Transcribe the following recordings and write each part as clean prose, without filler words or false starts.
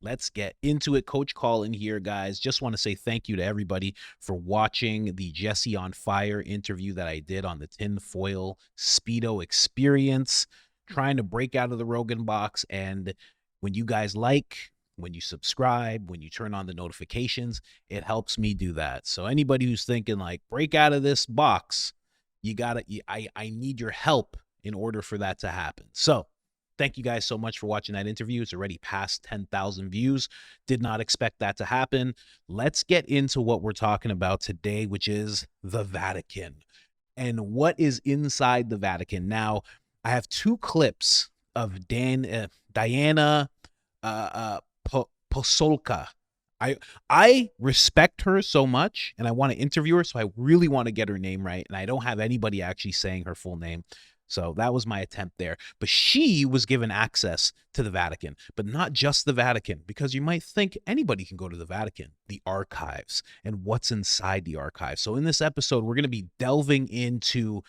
let's get into it. Coach Colin here, guys. Just want to say thank you to everybody for watching the Jesse on Fire interview that I did on the tinfoil Speedo experience, trying to break out of the Rogan box. And when you guys when you subscribe, when you turn on the notifications, it helps me do that. So anybody who's thinking like, break out of this box, I need your help in order for that to happen. So thank you guys so much for watching that interview. It's already past 10,000 views. Did not expect that to happen. Let's get into what we're talking about today, which is the Vatican and what is inside the Vatican. Now, I have two clips of Diana Posolka. I respect her so much, and I want to interview her, so I really want to get her name right, and I don't have anybody actually saying her full name. So that was my attempt there. But she was given access to the Vatican, but not just the Vatican, because you might think anybody can go to the Vatican, the archives, and what's inside the archives. So in this episode, we're going to be delving into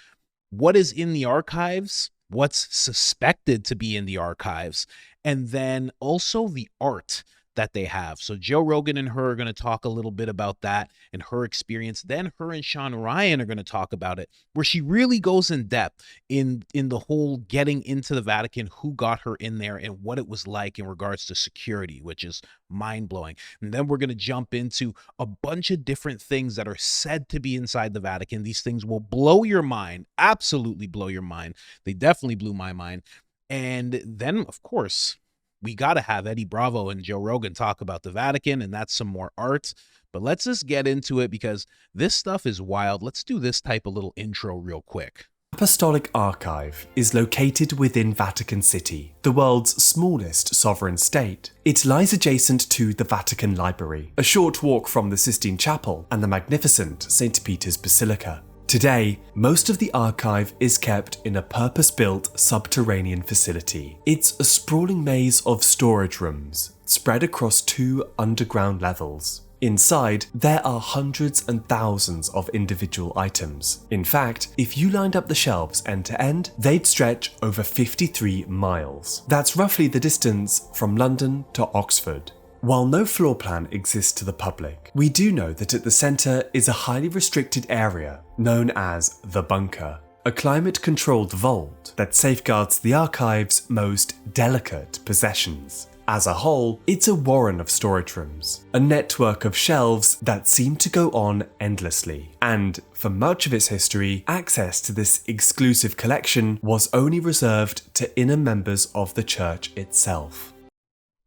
what is in the archives, what's suspected to be in the archives, and then also the art that they have. So Joe Rogan and her are going to talk a little bit about that and her experience. Then her and Sean Ryan are going to talk about it, where she really goes in depth in the whole getting into the Vatican, who got her in there, and what it was like in regards to security, which is mind-blowing. And then we're going to jump into a bunch of different things that are said to be inside the Vatican. These things will blow your mind, absolutely blow your mind. They definitely blew my mind. And then, of course, we got to have Eddie Bravo and Joe Rogan talk about the Vatican, and that's some more art. But let's just get into it because this stuff is wild. Let's do this type of little intro real quick. Apostolic Archive is located within Vatican City, the world's smallest sovereign state. It lies adjacent to the Vatican Library, a short walk from the Sistine Chapel and the magnificent St. Peter's Basilica. Today, most of the archive is kept in a purpose-built subterranean facility. It's a sprawling maze of storage rooms spread across 2 underground levels. Inside, there are hundreds and thousands of individual items. In fact, if you lined up the shelves end to end, they'd stretch over 53 miles. That's roughly the distance from London to Oxford. While no floor plan exists to the public, we do know that at the centre is a highly restricted area known as the bunker, a climate-controlled vault that safeguards the archive's most delicate possessions. As a whole, it's a warren of storage rooms, a network of shelves that seem to go on endlessly. And for much of its history, access to this exclusive collection was only reserved to inner members of the church itself.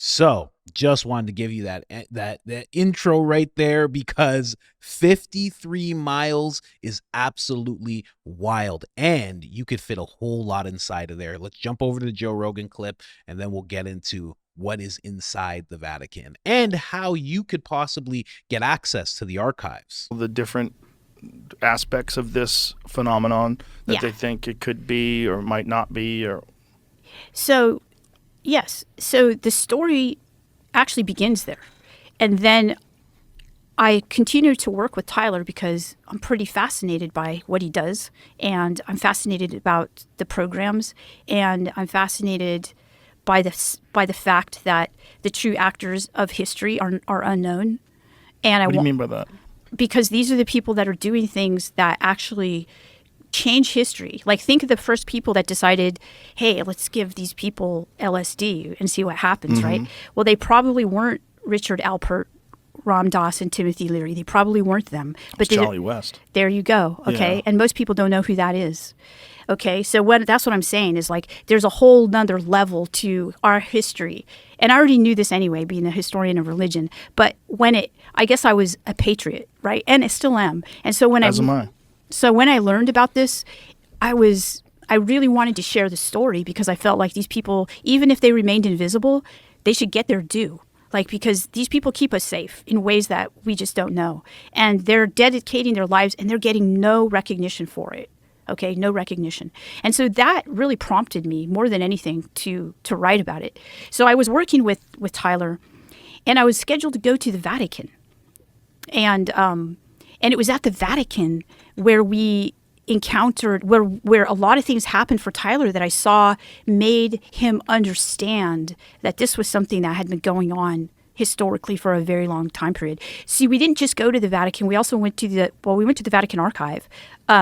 So just wanted to give you that intro right there, because 53 miles is absolutely wild, and you could fit a whole lot inside of there. Let's jump over to the Joe Rogan clip, and then we'll get into what is inside the Vatican and how you could possibly get access to the archives. The different aspects of this phenomenon that they think it could be or might not be, or so. Yes. So the story actually begins there. And then I continued to work with Tyler because I'm pretty fascinated by what he does. And I'm fascinated about the programs. And I'm fascinated by the fact that the true actors of history are unknown. And what do you mean by that? Because these are the people that are doing things that actually change history. Like, think of the first people that decided, hey, let's give these people LSD and see what happens, right? Well, they probably weren't Richard Alpert, Ram Dass, and Timothy Leary. They probably weren't them. But Charlie West. There you go. Okay. Yeah. And most people don't know who that is. Okay. So that's what I'm saying is, like, there's a whole nother level to our history. And I already knew this anyway, being a historian of religion. But I guess I was a patriot, right? And I still am. And so So when I learned about this, I really wanted to share the story, because I felt like these people, even if they remained invisible, they should get their due. Like, because these people keep us safe in ways that we just don't know. And they're dedicating their lives, and they're getting no recognition for it. Okay, no recognition. And so that really prompted me more than anything to write about it. So I was working with Tyler, and I was scheduled to go to the Vatican. And it was at the Vatican where we encountered, where a lot of things happened for Tyler that I saw made him understand that this was something that had been going on historically for a very long time period. See, we didn't just go to the Vatican. We also went to the Vatican Archive,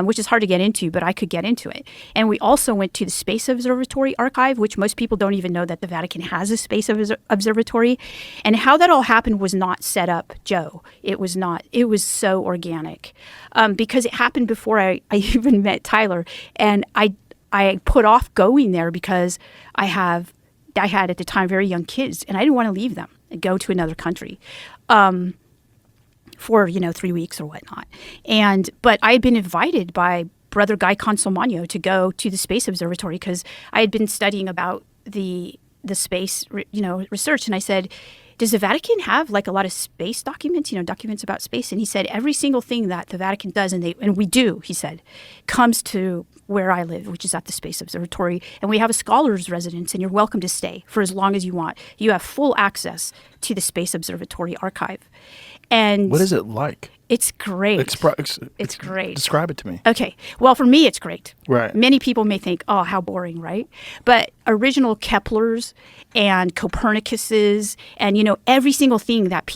which is hard to get into, but I could get into it. And we also went to the Space Observatory Archive, which most people don't even know that the Vatican has a space observatory. And how that all happened was not set up, Joe. It was not. It was so organic, because it happened before I even met Tyler. And I put off going there because I had at the time very young kids, and I didn't want to leave them and go to another country for 3 weeks or whatnot. But I had been invited by Brother Guy Consolmagno to go to the Space Observatory because I had been studying about the space research, and I said, does the Vatican have like a lot of space documents, documents about space? And he said, every single thing that the Vatican does, and we do, he said, comes to where I live, which is at the Space Observatory. And we have a scholar's residence, and you're welcome to stay for as long as you want. You have full access to the Space Observatory archive. And what is it like? It's great. It's great. Describe it to me. Okay. Well, for me, it's great. Right. Many people may think, oh, how boring, right? But original Keplers and Copernicuses and, every single thing that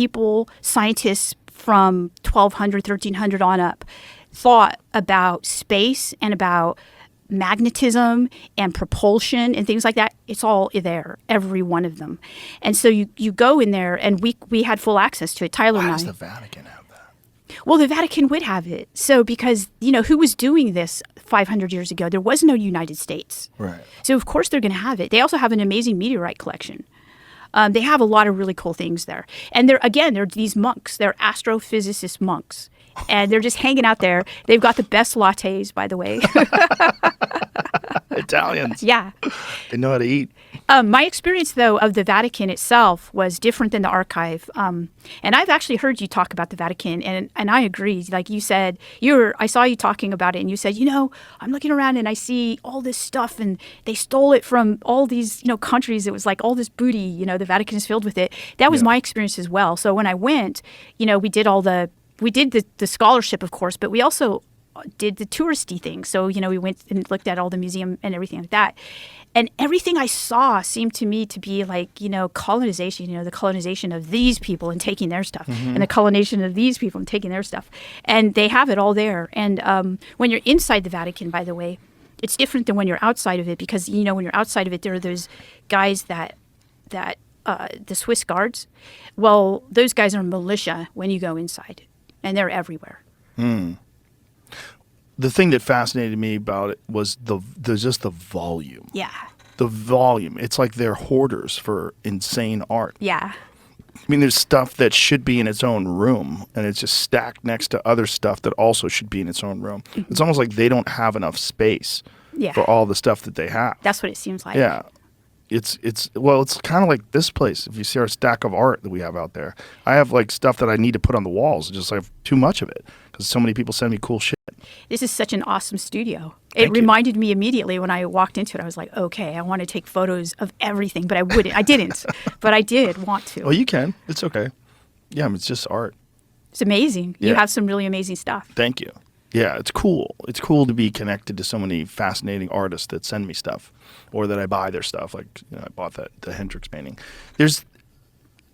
scientists from 1200, 1300 on up thought about space and about magnetism and propulsion and things like that, it's all there, every one of them. And so you go in there, and we had full access to it. Tyler and I. Why does the Vatican have that? Well, the Vatican would have it. So because, who was doing this 500 years ago? There was no United States. Right. So, of course, they're going to have it. They also have an amazing meteorite collection. They have a lot of really cool things there. And they're these monks. They're astrophysicist monks. And they're just hanging out there. They've got the best lattes, by the way. Italians. Yeah. They know how to eat. My experience, though, of the Vatican itself was different than the archive. And I've actually heard you talk about the Vatican, and I agree. Like you said, I saw you talking about it, and you said, I'm looking around and I see all this stuff, and they stole it from all these, countries. It was like all this booty, the Vatican is filled with it. That was my experience as well. So when I went, we did the scholarship, of course, but we also did the touristy thing. So, we went and looked at all the museum and everything like that. And everything I saw seemed to me to be like, colonization, the colonization of these people and taking their stuff, and the colonization of these people and taking their stuff. And they have it all there. And when you're inside the Vatican, by the way, it's different than when you're outside of it, because, when you're outside of it, there are those guys that the Swiss guards. Well, those guys are militia when you go inside. And they're everywhere. The thing that fascinated me about it was just the volume. Yeah. The volume. It's like they're hoarders for insane art. Yeah. I mean, there's stuff that should be in its own room, and it's just stacked next to other stuff that also should be in its own room. Mm-hmm. It's almost like they don't have enough space for all the stuff that they have. That's what it seems like. Yeah. It's kind of like this place. If you see our stack of art that we have out there, I have like stuff that I need to put on the walls. Just I have too much of it because so many people send me cool shit. This is such an awesome studio. Thank It you. reminded me immediately when I walked into it. I was like, okay, I want to take photos of everything, but I wouldn't. I didn't, but I did want to. Oh, you can. It's okay. Yeah, I mean, it's just art. It's amazing. You Yeah. have some really amazing stuff. Thank you. Yeah, it's cool. It's cool to be connected to so many fascinating artists that send me stuff, or that I buy their stuff. Like I bought the Hendrix painting. There's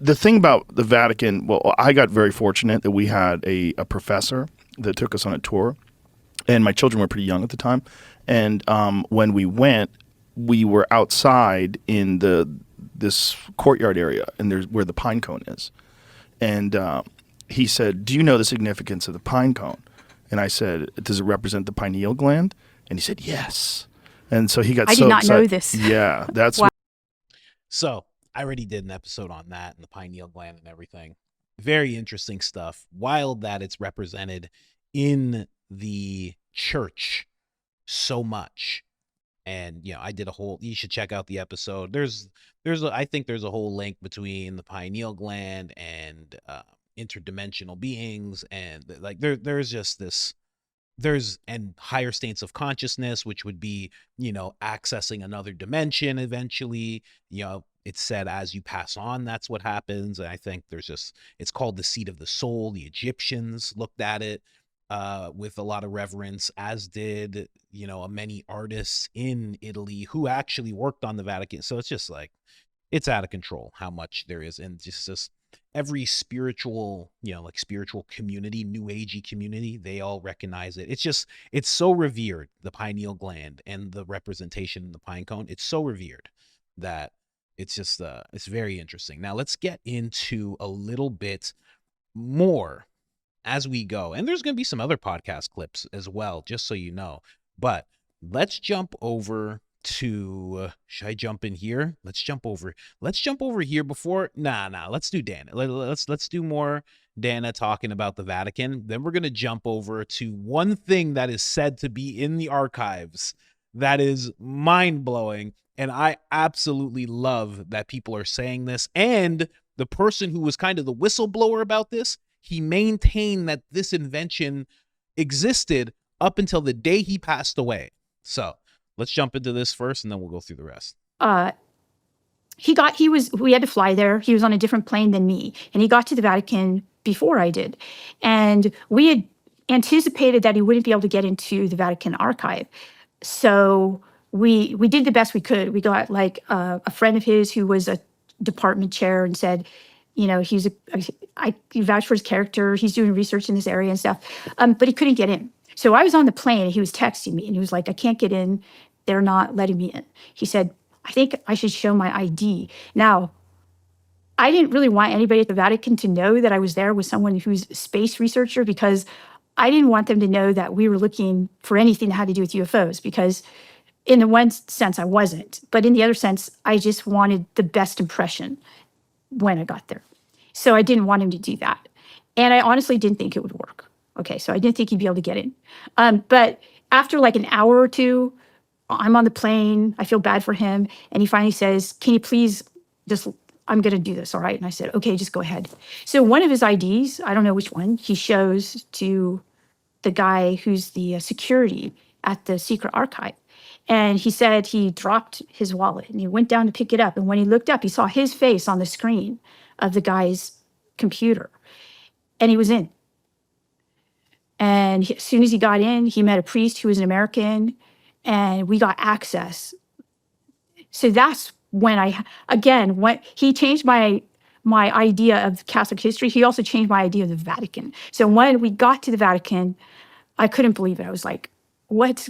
the thing about the Vatican. Well, I got very fortunate that we had a professor that took us on a tour, and my children were pretty young at the time. And when we went, we were outside in this courtyard area, and there's where the pine cone is. And he said, "Do you know the significance of the pine cone?" And I said, "Does it represent the pineal gland?" And he said, "Yes." And so he got I so did not excited. know this. Yeah, that's Wow. So I already did an episode on that and the pineal gland and everything. Very interesting stuff. Wild that it's represented in the church so much. And I did you should check out the episode. I think there's a whole link between the pineal gland and interdimensional beings, and like there's just this and higher states of consciousness, which would be accessing another dimension eventually. It's said as you pass on, that's what happens. And I think it's called the seat of the soul. The Egyptians looked at it with a lot of reverence, as did many artists in Italy who actually worked on the Vatican. So it's just like it's out of control how much there is, and just every spiritual, like spiritual community, new agey community, they all recognize it. It's so revered, the pineal gland and the representation in the pine cone. It's so revered that it's just it's very interesting. Now let's get into a little bit more as we go. And there's going to be some other podcast clips as well, just so you know. But let's jump over to should I jump in here? Let's jump over here before let's do Dana. Let's do more Dana talking about the Vatican. Then we're going to jump over to one thing that is said to be in the archives that is mind-blowing, and I absolutely love that people are saying this. And the person who was kind of the whistleblower about this, he maintained that this invention existed up until the day he passed away. So let's jump into this first, and then we'll go through the rest. We had to fly there. He was on a different plane than me, and he got to the Vatican before I did. And we had anticipated that he wouldn't be able to get into the Vatican archive. So we did the best we could. We got like a friend of his who was a department chair and said, he vouched for his character. He's doing research in this area and stuff. But he couldn't get in. So I was on the plane and he was texting me and he was like, I can't get in. They're not letting me in. He said, I think I should show my ID. Now, I didn't really want anybody at the Vatican to know that I was there with someone who's a space researcher, because I didn't want them to know that we were looking for anything that had to do with UFOs, because in the one sense I wasn't, but in the other sense, I just wanted the best impression when I got there. So I didn't want him to do that. And I honestly didn't think it would work. Okay, so I didn't think he'd be able to get in. But after like an hour or two, I'm on the plane, I feel bad for him, and he finally says, can you please just, I'm gonna do this, all right? And I said, okay, just go ahead. So one of his IDs, I don't know which one, he shows to the guy who's the security at the secret archive. And he said he dropped his wallet and he went down to pick it up. And when he looked up, he saw his face on the screen of the guy's computer, and he was in. And as soon as he got in, he met a priest who was an American, and we got access. So that's when when he changed my idea of Catholic history, he also changed my idea of the Vatican. So when we got to the Vatican, I couldn't believe it. I was like, what,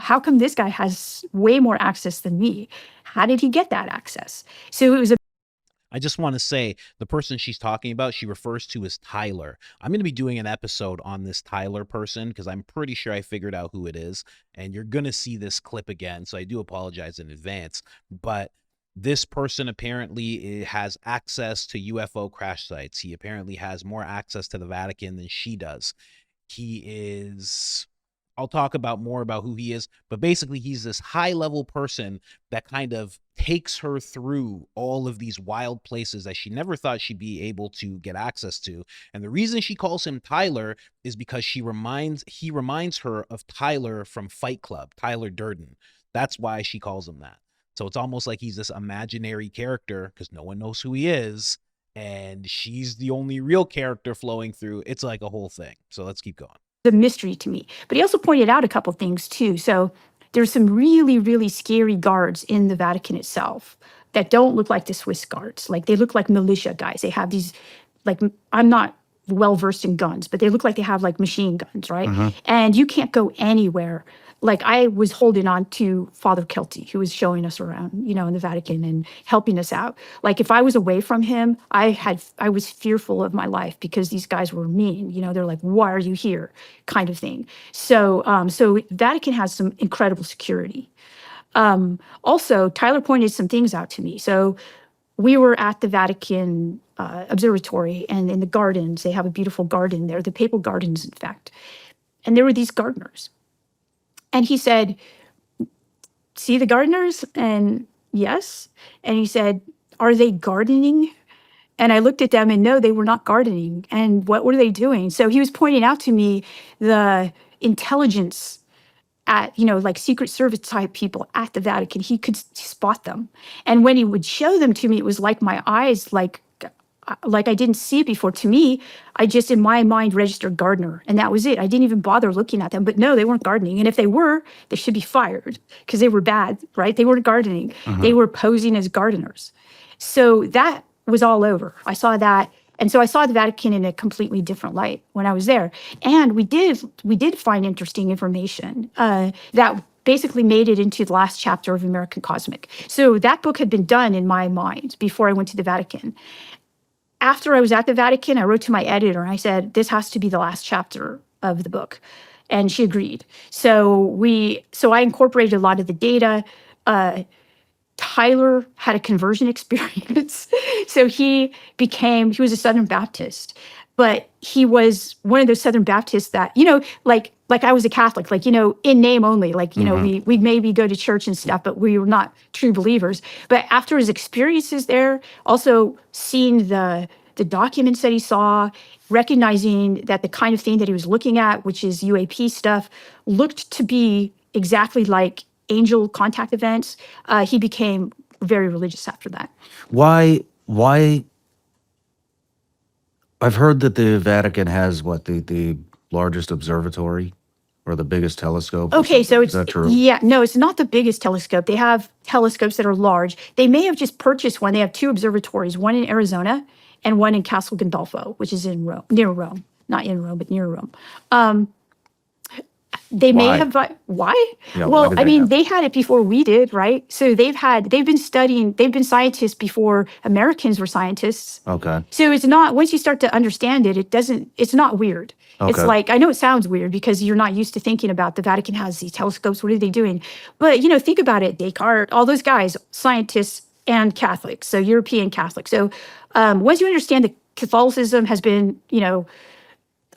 how come this guy has way more access than me? How did he get that access? So it was I just want to say the person she's talking about, she refers to as Tyler. I'm going to be doing an episode on this Tyler person because I'm pretty sure I figured out who it is. And you're going to see this clip again. So I do apologize in advance. But this person apparently has access to UFO crash sites. He apparently has more access to the Vatican than she does. I'll talk more about who he is, but basically he's this high-level person that kind of takes her through all of these wild places that she never thought she'd be able to get access to. And the reason she calls him Tyler is because he reminds her of Tyler from Fight Club, Tyler Durden. That's why she calls him that. So it's almost like he's this imaginary character because no one knows who he is, and she's the only real character flowing through. It's like a whole thing. So let's keep going. A mystery to me. But he also pointed out a couple things too. So there's some really, really scary guards in the Vatican itself that don't look like the Swiss guards. Like they look like militia guys. They have these, like, I'm not well versed in guns, but they look like they have like machine guns, right? Mm-hmm. And you can't go anywhere. Like I was holding on to Father Kelty, who was showing us around, in the Vatican and helping us out. Like if I was away from him, I was fearful of my life because these guys were mean. They're like, "Why are you here?" kind of thing. So, Vatican has some incredible security. Also, Tyler pointed some things out to me. So we were at the Vatican Observatory, and in the gardens, they have a beautiful garden there, the Papal Gardens, in fact. And there were these gardeners. And he said, "See the gardeners?" And yes. And he said, "Are they gardening?" And I looked at them and no, they were not gardening. And what were they doing? So he was pointing out to me the intelligence at, like Secret Service type people at the Vatican. He could spot them. And when he would show them to me, it was like my eyes, like I didn't see it before. To me, I just in my mind registered gardener, and that was it. I didn't even bother looking at them. But no, they weren't gardening. And if they were, they should be fired because they were bad, right? They weren't gardening. Uh-huh. They were posing as gardeners. So that was all over. I saw that. And so I saw the Vatican in a completely different light when I was there. And we did find interesting information that basically made it into the last chapter of American Cosmic. So that book had been done in my mind before I went to the Vatican. After I was at the Vatican, I wrote to my editor and I said, this has to be the last chapter of the book. And she agreed. So I incorporated a lot of the data. Tyler had a conversion experience. So he was a Southern Baptist, but he was one of those Southern Baptists that, like I was a Catholic, like, in name only, like, we maybe go to church and stuff, but we were not true believers. But after his experiences there, also seeing the documents that he saw, recognizing that the kind of thing that he was looking at, which is UAP stuff, looked to be exactly like angel contact events, he became very religious after that. Why? I've heard that the Vatican has the largest observatory or the biggest telescope. Okay, so is that true? Yeah, no, it's not the biggest telescope. They have telescopes that are large. They may have just purchased one. They have two observatories, one in Arizona and one in Castel Gandolfo, which is in Rome, near Rome, not in Rome, but near Rome. They may Why? have, why? Yeah, well, why did I they mean, have they had it before we did, right? So they've been scientists before Americans were scientists. Okay. So it's not, once you start to understand it, it's not weird. It's Okay. like, I know it sounds weird because you're not used to thinking about the Vatican has these telescopes. What are they doing? But, think about it. Descartes, all those guys, scientists and Catholics, so European Catholics. So once you understand that Catholicism has been,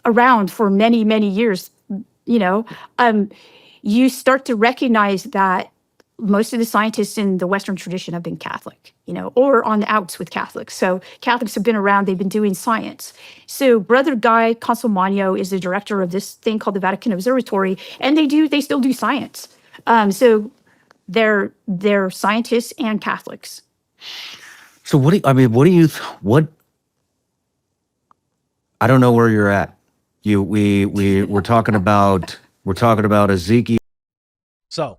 around for many, many years, you start to recognize that most of the scientists in the Western tradition have been Catholic, or on the outs with Catholics. So Catholics have been around, they've been doing science. So Brother Guy Consolmagno is the director of this thing called the Vatican Observatory, and they still do science. So they're scientists and Catholics. So I don't know where you're at. We're talking about Ezekiel. So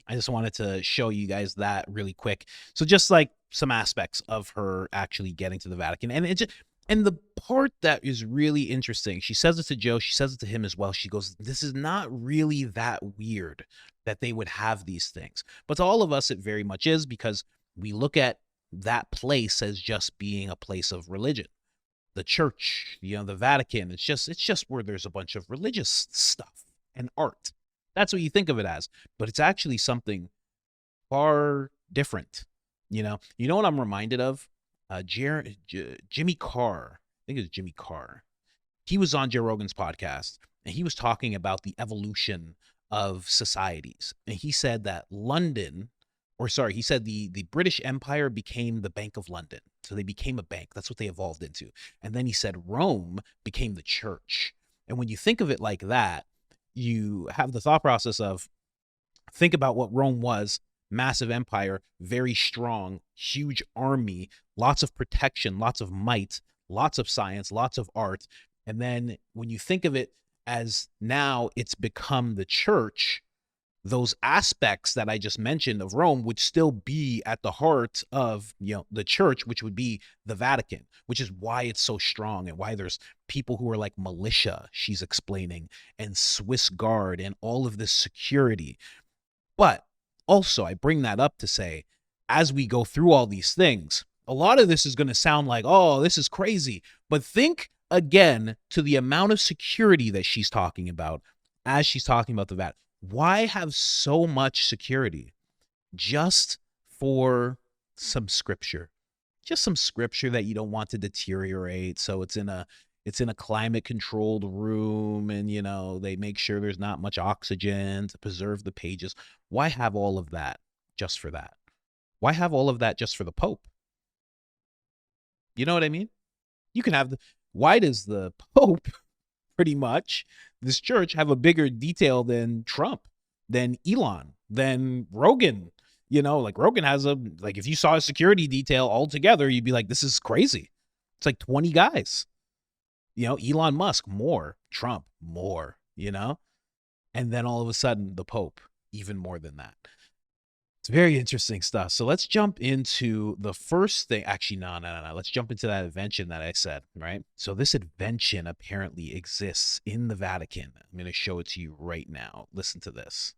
I just wanted to show you guys that really quick. So just like some aspects of her actually getting to the Vatican. And the part that is really interesting, she says it to Joe, she says it to him as well. She goes, this is not really that weird that they would have these things. But to all of us, it very much is, because we look at that place as just being a place of religion. The church, the Vatican, it's just where there's a bunch of religious stuff and art. That's what you think of it as, but it's actually something far different. You know what I'm reminded of? Jimmy Carr. I think it was Jimmy Carr. He was on Joe Rogan's podcast, and he was talking about the evolution of societies. And he said that he said the British Empire became the Bank of London. So they became a bank. That's what they evolved into. And then he said Rome became the church. And when you think of it like that, you have the thought process of, think about what Rome was: massive empire, very strong, huge army, lots of protection, lots of might, lots of science, lots of art. And then when you think of it as now it's become the church, those aspects that I just mentioned of Rome would still be at the heart of, the church, which would be the Vatican, which is why it's so strong and why there's people who are like militia, she's explaining, and Swiss Guard and all of this security. But also, I bring that up to say, as we go through all these things, a lot of this is going to sound like, oh, this is crazy. But think again to the amount of security that she's talking about as she's talking about the Vatican. Why have so much security? Just for some scripture. Just some scripture that you don't want to deteriorate. So it's in a climate controlled room, and they make sure there's not much oxygen to preserve the pages. Why have all of that just for that? Why have all of that just for the Pope? You know what I mean? You can have why does the Pope, pretty much, this church, have a bigger detail than Trump, than Elon, than Rogan? Like Rogan has if you saw a security detail all together, you'd be like, this is crazy. It's like 20 guys. Elon Musk, more. Trump, more, and then all of a sudden the Pope, even more than that. It's very interesting stuff. So let's jump into the first thing. Actually, no. Let's jump into that invention that I said, right? So this invention apparently exists in the Vatican. I'm going to show it to you right now. Listen to this.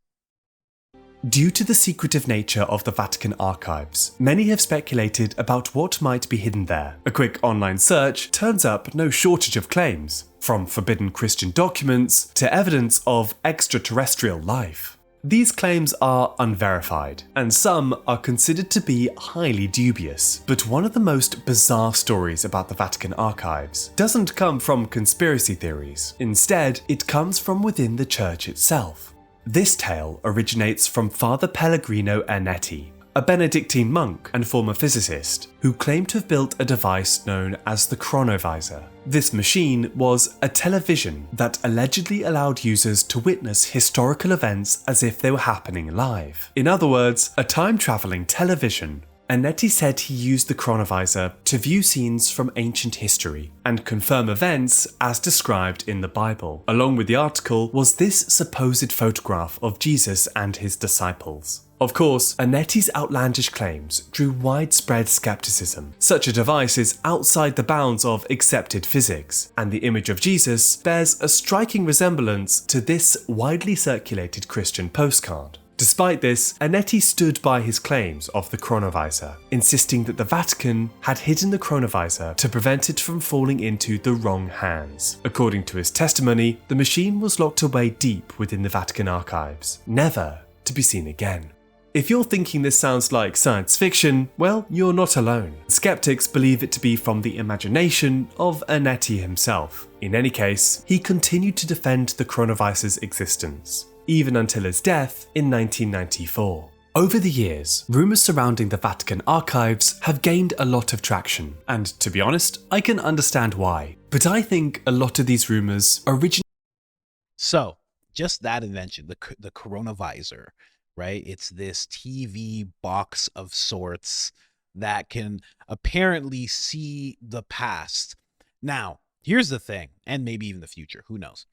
Due to the secretive nature of the Vatican archives, many have speculated about what might be hidden there. A quick online search turns up no shortage of claims, from forbidden Christian documents to evidence of extraterrestrial life. These claims are unverified, and some are considered to be highly dubious. But one of the most bizarre stories about the Vatican archives doesn't come from conspiracy theories. Instead, it comes from within the church itself. This tale originates from Father Pellegrino Ernetti, a Benedictine monk and former physicist, who claimed to have built a device known as the Chronovisor. This machine was a television that allegedly allowed users to witness historical events as if they were happening live. In other words, a time-traveling television. Ernetti said he used the Chronovisor to view scenes from ancient history and confirm events as described in the Bible. Along with the article was this supposed photograph of Jesus and his disciples. Of course, Ernetti's outlandish claims drew widespread skepticism. Such a device is outside the bounds of accepted physics, and the image of Jesus bears a striking resemblance to this widely circulated Christian postcard. Despite this, Ernetti stood by his claims of the Chronovisor, insisting that the Vatican had hidden the Chronovisor to prevent it from falling into the wrong hands. According to his testimony, the machine was locked away deep within the Vatican archives, never to be seen again. If you're thinking this sounds like science fiction, well, you're not alone. Skeptics believe it to be from the imagination of Ernetti himself. In any case, he continued to defend the Chronovisor's existence, even until his death in 1994. Over the years, rumours surrounding the Vatican archives have gained a lot of traction, and to be honest, I can understand why. But I think a lot of these rumours originate. So just that invention, the Chronovisor, right? It's this TV box of sorts that can apparently see the past. Now, here's the thing, and maybe even the future, who knows?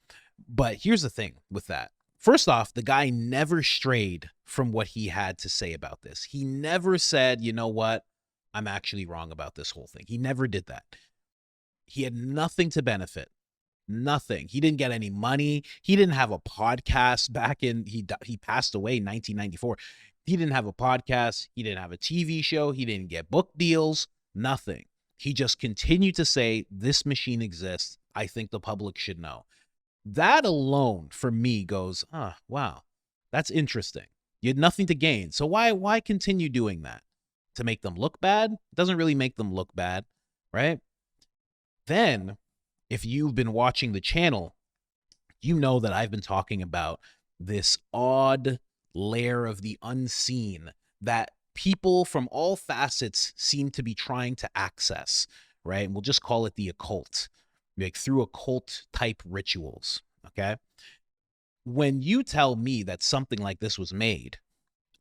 But here's the thing with that. First off, the guy never strayed from what he had to say about this. He never said, you know what, I'm actually wrong about this whole thing. He never did that. He had nothing to benefit. Nothing. He didn't get any money. He didn't have a podcast back in, he passed away in 1994. He didn't have a podcast. He didn't have a TV show. He didn't get book deals. Nothing. He just continued to say, this machine exists. I think the public should know. That alone for me goes, wow, that's interesting. You had nothing to gain. So why continue doing that? To make them look bad? It doesn't really make them look bad, right? Then, if you've been watching the channel, you know that I've been talking about this odd layer of the unseen that people from all facets seem to be trying to access, right? And we'll just call it the occult, like through occult type rituals, okay? When you tell me that something like this was made,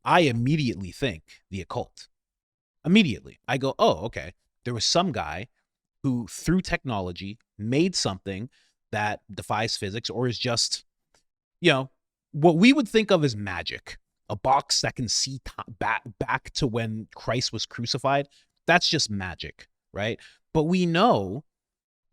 I immediately think the occult. Immediately. I go, oh, okay. There was some guy who, through technology, made something that defies physics or is just, what we would think of as magic. A box that can see back to when Christ was crucified. That's just magic, right? But we know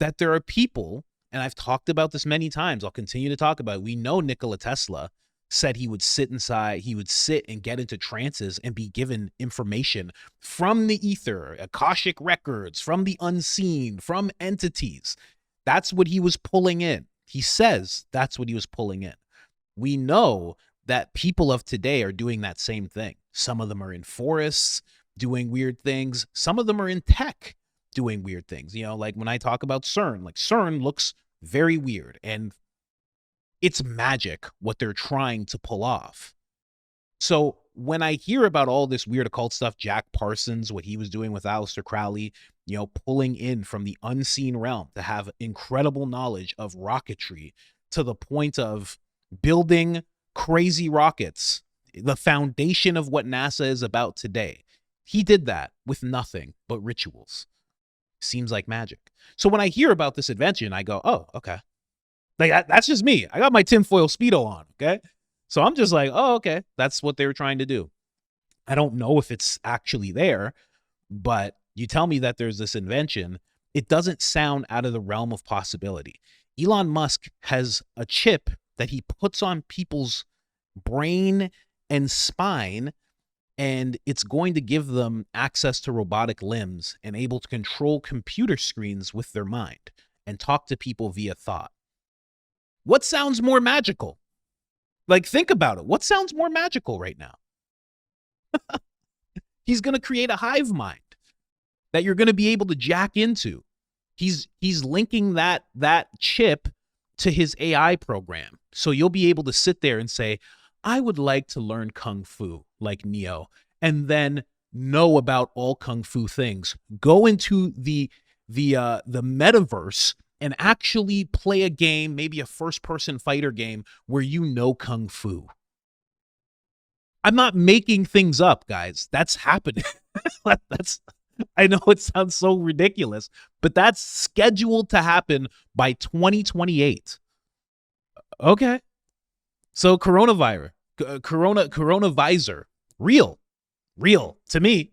that there are people, and I've talked about this many times, I'll continue to talk about it. We know Nikola Tesla said he would sit and get into trances and be given information from the ether, Akashic records, from the unseen, from entities. That's what he was pulling in. He says that's what he was pulling in. We know that people of today are doing that same thing. Some of them are in forests doing weird things. Some of them are in tech doing weird things. Like when I talk about CERN, like CERN looks very weird and it's magic what they're trying to pull off. So when I hear about all this weird occult stuff, Jack Parsons, what he was doing with Aleister Crowley, pulling in from the unseen realm to have incredible knowledge of rocketry to the point of building crazy rockets, the foundation of what NASA is about today. He did that with nothing but rituals. Seems like magic. So when I hear about this invention, I go, oh, okay. Like that's just me. I got my tinfoil Speedo on, okay? So I'm just like, oh, okay. That's what they were trying to do. I don't know if it's actually there, but you tell me that there's this invention. It doesn't sound out of the realm of possibility. Elon Musk has a chip that he puts on people's brain and spine, and it's going to give them access to robotic limbs and able to control computer screens with their mind and talk to people via thought. What sounds more magical? Like, think about it. What sounds more magical right now? He's going to create a hive mind that you're going to be able to jack into. He's linking that chip to his AI program. So you'll be able to sit there and say, I would like to learn Kung Fu like Neo, and then know about all Kung Fu things. Go into the metaverse and actually play a game, maybe a first-person fighter game where you know Kung Fu. I'm not making things up, guys. That's happening. I know it sounds so ridiculous, but that's scheduled to happen by 2028. Okay. So Coronavisor, real to me.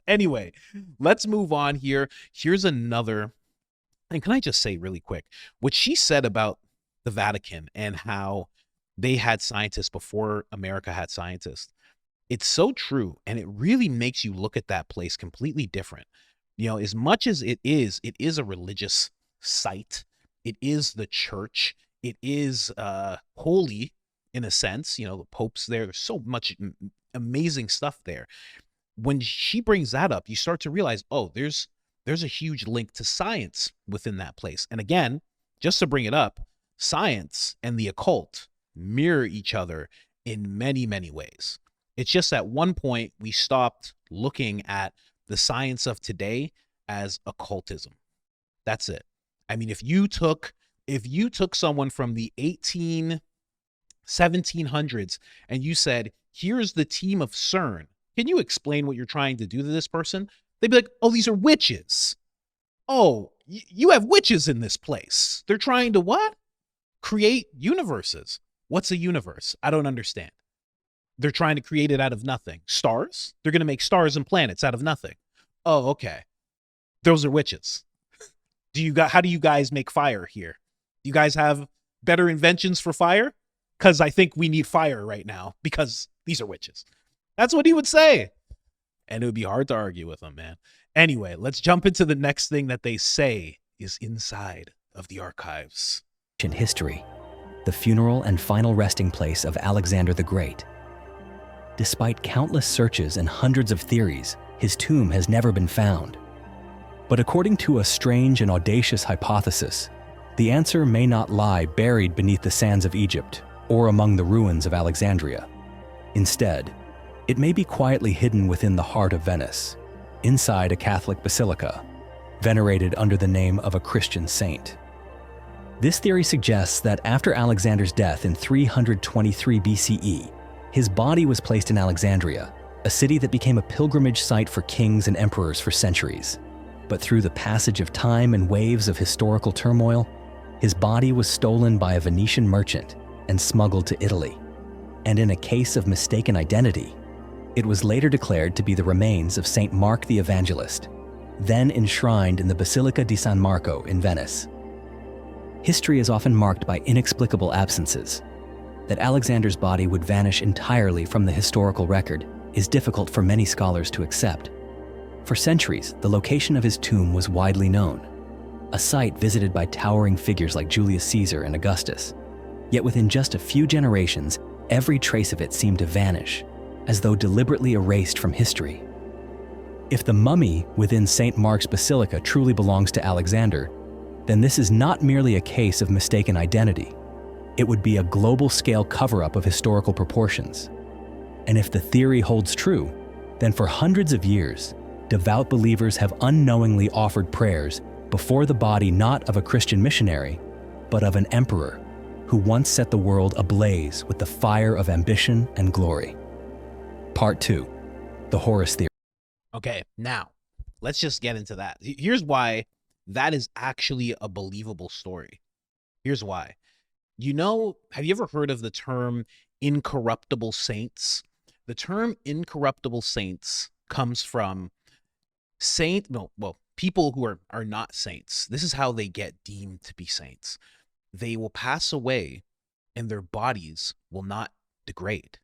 Anyway, let's move on here. Here's another, and can I just say really quick, what she said about the Vatican and how they had scientists before America had scientists. It's so true, and it really makes you look at that place completely different. You know, as much as it is a religious site. It is the church. It is holy in a sense. You know, the Pope's there. There's so much amazing stuff there. When she brings that up, you start to realize, oh, there's a huge link to science within that place. And again, just to bring it up, science and the occult mirror each other in many, many ways. It's just at one point we stopped looking at the science of today as occultism. That's it. I mean, if you took someone from the 1700s and you said, here's the team of CERN, can you explain what you're trying to do to this person? They'd be like, oh, these are witches. Oh, you have witches in this place. They're trying to what? Create universes. What's a universe? I don't understand. They're trying to create it out of nothing. Stars? They're going to make stars and planets out of nothing. Oh, okay. Those are witches. How do you guys make fire here? Do you guys have better inventions for fire? Because I think we need fire right now because these are witches. That's what he would say. And it would be hard to argue with him, man. Anyway, let's jump into the next thing that they say is inside of the archives. In history, the funeral and final resting place of Alexander the Great. Despite countless searches and hundreds of theories, his tomb has never been found. But according to a strange and audacious hypothesis, the answer may not lie buried beneath the sands of Egypt or among the ruins of Alexandria. Instead, it may be quietly hidden within the heart of Venice, inside a Catholic basilica, venerated under the name of a Christian saint. This theory suggests that after Alexander's death in 323 BCE, his body was placed in Alexandria, a city that became a pilgrimage site for kings and emperors for centuries. But through the passage of time and waves of historical turmoil, his body was stolen by a Venetian merchant and smuggled to Italy. And in a case of mistaken identity, it was later declared to be the remains of Saint Mark the Evangelist, then enshrined in the Basilica di San Marco in Venice. History is often marked by inexplicable absences. That Alexander's body would vanish entirely from the historical record is difficult for many scholars to accept. For centuries, the location of his tomb was widely known, a site visited by towering figures like Julius Caesar and Augustus. Yet within just a few generations, every trace of it seemed to vanish, as though deliberately erased from history. If the mummy within St. Mark's Basilica truly belongs to Alexander, then this is not merely a case of mistaken identity. It would be a global-scale cover-up of historical proportions. And if the theory holds true, then for hundreds of years, devout believers have unknowingly offered prayers before the body not of a Christian missionary, but of an emperor who once set the world ablaze with the fire of ambition and glory. Part 2. The Horus Theory. Okay, now, let's just get into that. Here's why that is actually a believable story. Here's why. You know, have you ever heard of the term incorruptible saints? The term incorruptible saints comes from people who are not saints. This is how they get deemed to be saints. They will pass away and their bodies will not degrade.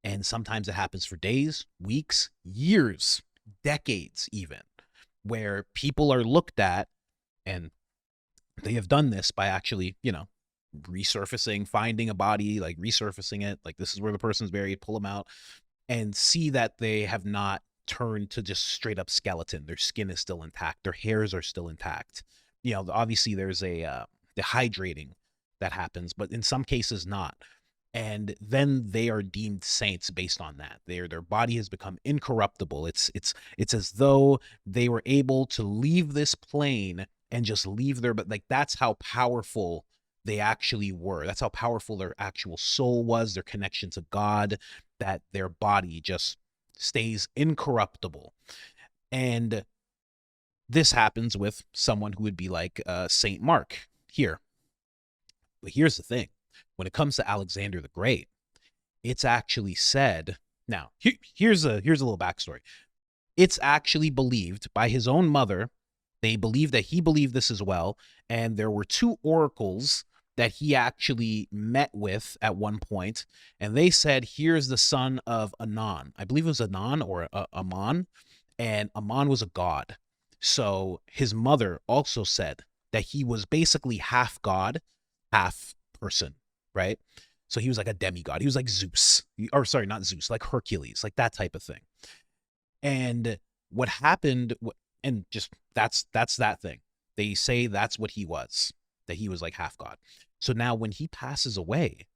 And sometimes it happens for days, weeks, years, decades even, where people are looked at, and they have done this by actually, resurfacing, finding a body, like resurfacing it, like this is where the person's buried, pull them out, and see that they have not turned to just straight up skeleton. Their skin is still intact. Their hairs are still intact. Obviously there's a dehydrating that happens, but in some cases not. And then they are deemed saints based on that. Their body has become incorruptible. It's as though they were able to leave this plane and just leave but like that's how powerful they actually were. That's how powerful their actual soul was, their connection to God, that their body just stays incorruptible. And this happens with someone who would be like Saint Mark here. But here's the thing. When it comes to Alexander the Great, it's actually said, now, here's a little backstory. It's actually believed by his own mother. They believe that he believed this as well. And there were 2 oracles that he actually met with at one point. And they said, here's the son of Anon. I believe it was Anon or Amon. And Amon was a god. So his mother also said that he was basically half god, half person, right? So he was like a demigod. He was like Zeus. Or sorry, not Zeus, like Hercules, like that type of thing. And what happened, and just that's that thing. They say that's what he was, that he was like half god. So now when he passes away,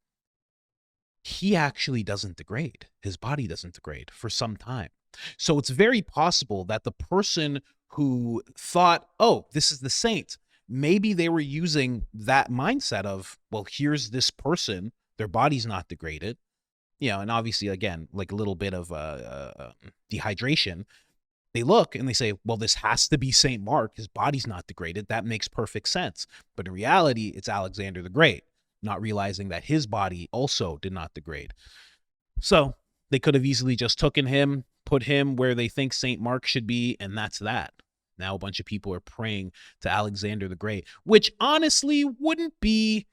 he actually doesn't degrade. His body doesn't degrade for some time. So it's very possible that the person who thought, oh, this is the saint, maybe they were using that mindset of, well, here's this person, their body's not degraded, and obviously, again, like a little bit of dehydration. They look and they say, well, this has to be St. Mark. His body's not degraded. That makes perfect sense. But in reality, it's Alexander the Great, not realizing that his body also did not degrade. So they could have easily just taken him, put him where they think St. Mark should be, and that's that. Now a bunch of people are praying to Alexander the Great, which honestly wouldn't be,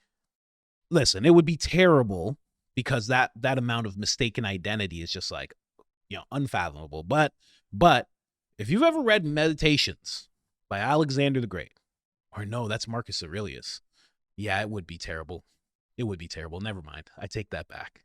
listen, it would be terrible because that amount of mistaken identity is just like, unfathomable. But if you've ever read Meditations by Alexander the Great, or no, that's Marcus Aurelius. Yeah, it would be terrible. It would be terrible. Never mind. I take that back.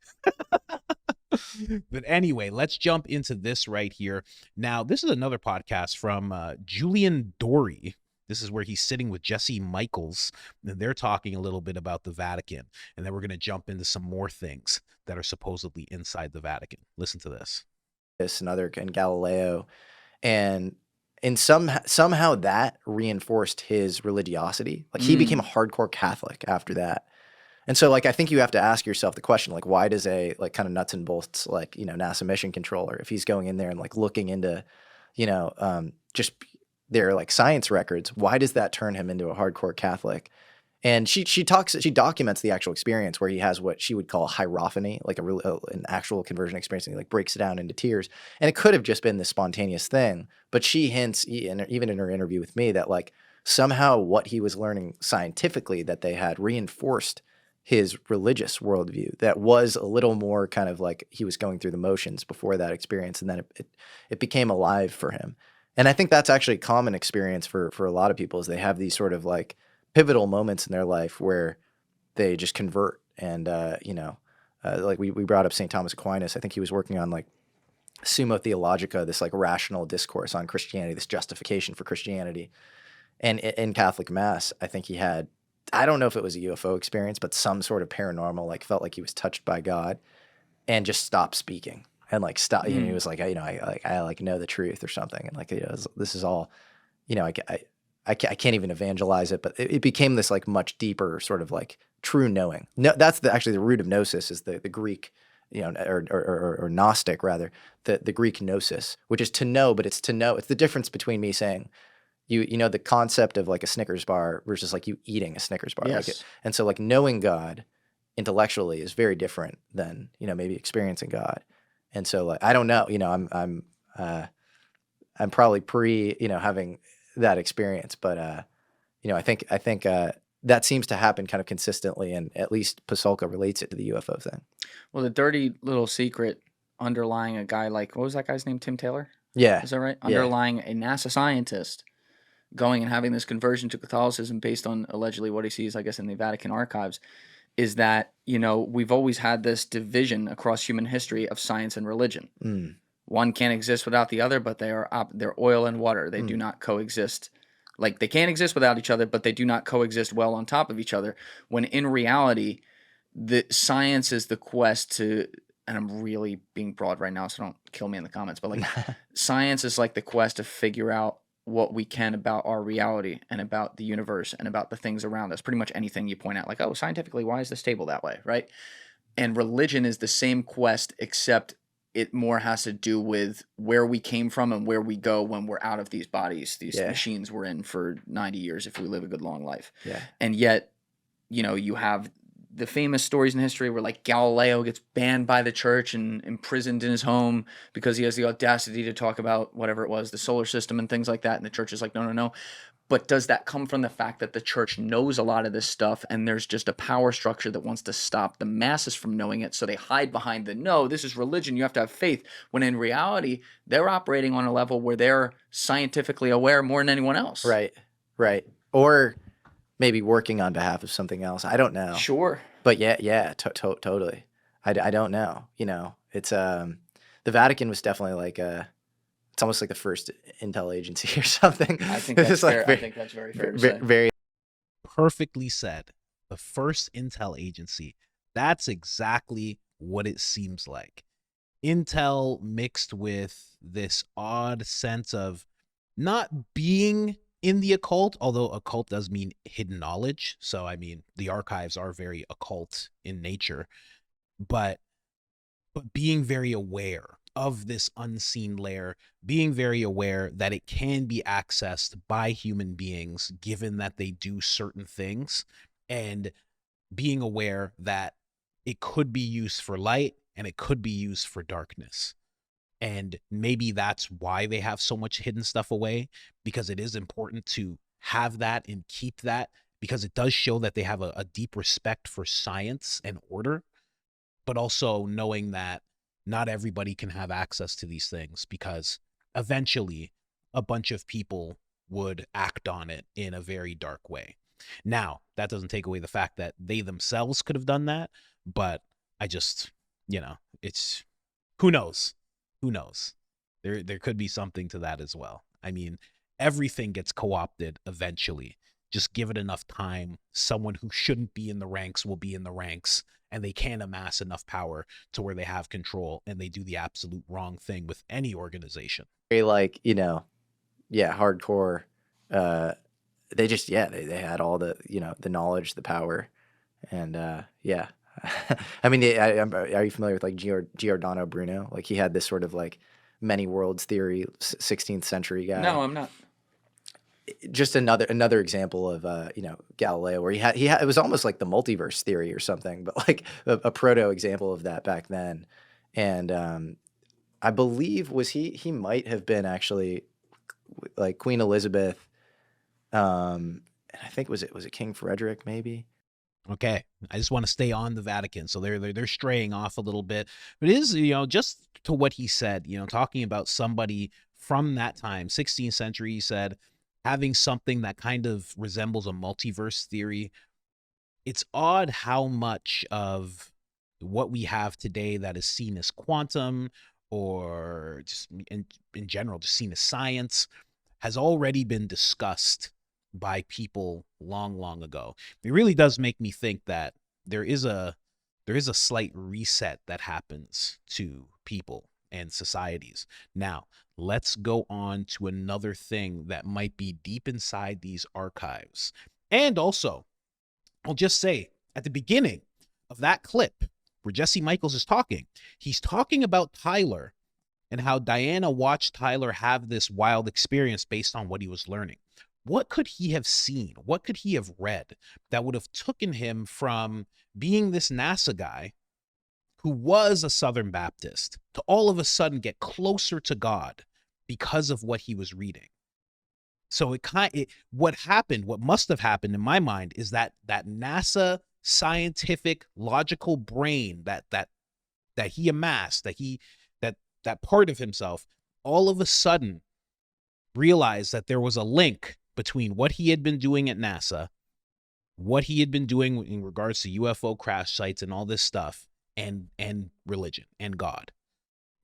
But anyway, let's jump into this right here. Now, this is another podcast from Julian Dory. This is where he's sitting with Jesse Michaels, and they're talking a little bit about the Vatican. And then we're going to jump into some more things that are supposedly inside the Vatican. Listen to this. And Galileo, and somehow that reinforced his religiosity. Like he became a hardcore Catholic after that. And so like I think you have to ask yourself the question, like why does a like kind of nuts and bolts like NASA mission controller, if he's going in there and like looking into just their like science records, why does that turn him into a hardcore Catholic? And she documents the actual experience where he has what she would call hierophany, like an actual conversion experience, and he like breaks it down into tears. And it could have just been this spontaneous thing, but she hints, even in her interview with me, that like somehow what he was learning scientifically that they had reinforced his religious worldview that was a little more kind of like he was going through the motions before that experience, and then it became alive for him. And I think that's actually a common experience for a lot of people, is they have these sort of like pivotal moments in their life where they just convert. And like we brought up St. Thomas Aquinas. I think he was working on like Summa Theologica, this like rational discourse on Christianity, this justification for Christianity. And in Catholic Mass, I think he had, I don't know if it was a UFO experience, but some sort of paranormal, like felt like he was touched by God and just stopped speaking and like stop. He was like, I know the truth or something. And like, this is all, I can't even evangelize it, but it became this like much deeper sort of like true knowing. No, that's actually the root of gnosis, is the Greek, or Gnostic rather, the Greek gnosis, which is to know, but it's to know. It's the difference between me saying, the concept of like a Snickers bar versus like you eating a Snickers bar. Yes. And so like knowing God intellectually is very different than, maybe experiencing God. And so like I don't know, I'm probably having that experience, but I think that seems to happen kind of consistently, and at least Pasulka relates it to the UFO thing. Well, the dirty little secret underlying a guy like, what was that guy's name? Tim Taylor? Yeah. Is that right? Yeah. Underlying a NASA scientist going and having this conversion to Catholicism based on allegedly what he sees, I guess, in the Vatican archives, is that, we've always had this division across human history of science and religion. Mm. One can't exist without the other, but they're oil and water. They do not coexist. Like, they can't exist without each other, but they do not coexist well on top of each other. When in reality, the science is the quest to, and I'm really being broad right now, so don't kill me in the comments, but like science is like the quest to figure out what we can about our reality and about the universe and about the things around us. Pretty much anything you point out, like, oh, scientifically, why is this table that way, right? And religion is the same quest, except it more has to do with where we came from and where we go when we're out of these bodies, these machines we're in for 90 years if we live a good long life. Yeah. And yet, you have the famous stories in history where like Galileo gets banned by the church and imprisoned in his home because he has the audacity to talk about whatever it was, the solar system and things like that. And the church is like, no. But does that come from the fact that the church knows a lot of this stuff and there's just a power structure that wants to stop the masses from knowing it? So they hide behind no, this is religion, you have to have faith. When in reality, they're operating on a level where they're scientifically aware more than anyone else. Right. Or maybe working on behalf of something else. I don't know. Sure. But yeah, totally. I don't know. It's the Vatican was definitely like it's almost like the first intel agency or something. I think that's fair. I think that's very fair to say. Very Perfectly said. The first intel agency. That's exactly what it seems like. Intel mixed with this odd sense of not being in the occult, although occult does mean hidden knowledge. So, I mean, the archives are very occult in nature, but being very aware of this unseen layer, being very aware that it can be accessed by human beings, given that they do certain things, and being aware that it could be used for light and it could be used for darkness. And maybe that's why they have so much hidden stuff away, because it is important to have that and keep that, because it does show that they have a deep respect for science and order, but also knowing that not everybody can have access to these things, because eventually a bunch of people would act on it in a very dark way. Now, that doesn't take away the fact that they themselves could have done that, but I just, it's, who knows? Who knows? There could be something to that as well. I mean, everything gets co-opted eventually. Just give it enough time. Someone who shouldn't be in the ranks will be in the ranks, and they can't amass enough power to where they have control, and they do the absolute wrong thing with any organization. very like, hardcore. They just, they had all the, the knowledge, the power, and I mean, are you familiar with like Giordano Bruno? Like he had this sort of like many worlds theory, 16th century guy. No, I'm not. Just another example of Galileo, where he had it was almost like the multiverse theory or something, but like a proto example of that back then. And I believe he might have been actually like Queen Elizabeth, and I think was it King Frederick maybe. Okay, I just want to stay on the Vatican, so they're straying off a little bit, but it is just to what he said, talking about somebody from that time, 16th century. He said having something that kind of resembles a multiverse theory. It's odd how much of what we have today that is seen as quantum, or just in general just seen as science, has already been discussed by people long ago. It really does make me think that there is a slight reset that happens to people and societies. Now, let's go on to another thing that might be deep inside these archives. And also, I'll just say, at the beginning of that clip where Jesse Michaels is talking, he's talking about Tyler and how Diana watched Tyler have this wild experience based on what he was learning. What could he have seen? What could he have read that would have taken him from being this NASA guy who was a Southern Baptist to all of a sudden get closer to God because of what he was reading. So what must have happened in my mind is that NASA scientific logical brain that he amassed, that part of himself, all of a sudden realized that there was a link between what he had been doing at NASA, what he had been doing in regards to UFO crash sites and all this stuff, and religion and God.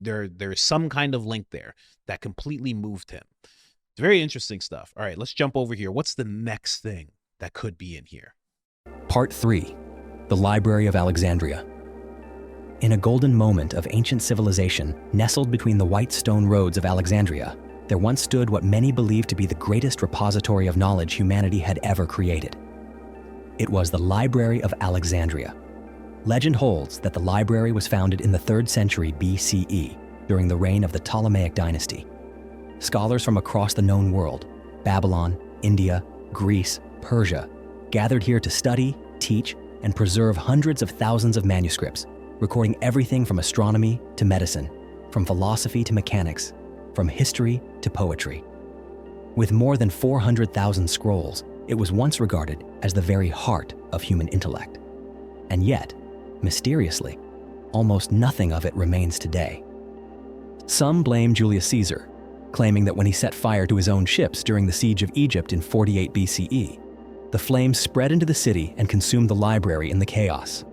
There's some kind of link there that completely moved him. It's very interesting stuff. All right, let's jump over here. What's the next thing that could be in here? Part 3. The Library of Alexandria. In a golden moment of ancient civilization, nestled between the white stone roads of Alexandria, there once stood what many believed to be the greatest repository of knowledge humanity had ever created. It was the Library of Alexandria. Legend holds that the library was founded in the 3rd century BCE during the reign of the Ptolemaic dynasty. Scholars from across the known world, Babylon, India, Greece, Persia, gathered here to study, teach, and preserve hundreds of thousands of manuscripts, recording everything from astronomy to medicine, from philosophy to mechanics, from history to poetry. With more than 400,000 scrolls, it was once regarded as the very heart of human intellect. And yet, mysteriously, almost nothing of it remains today. Some blame Julius Caesar, claiming that when he set fire to his own ships during the siege of Egypt in 48 BCE, the flames spread into the city and consumed the library in the chaos.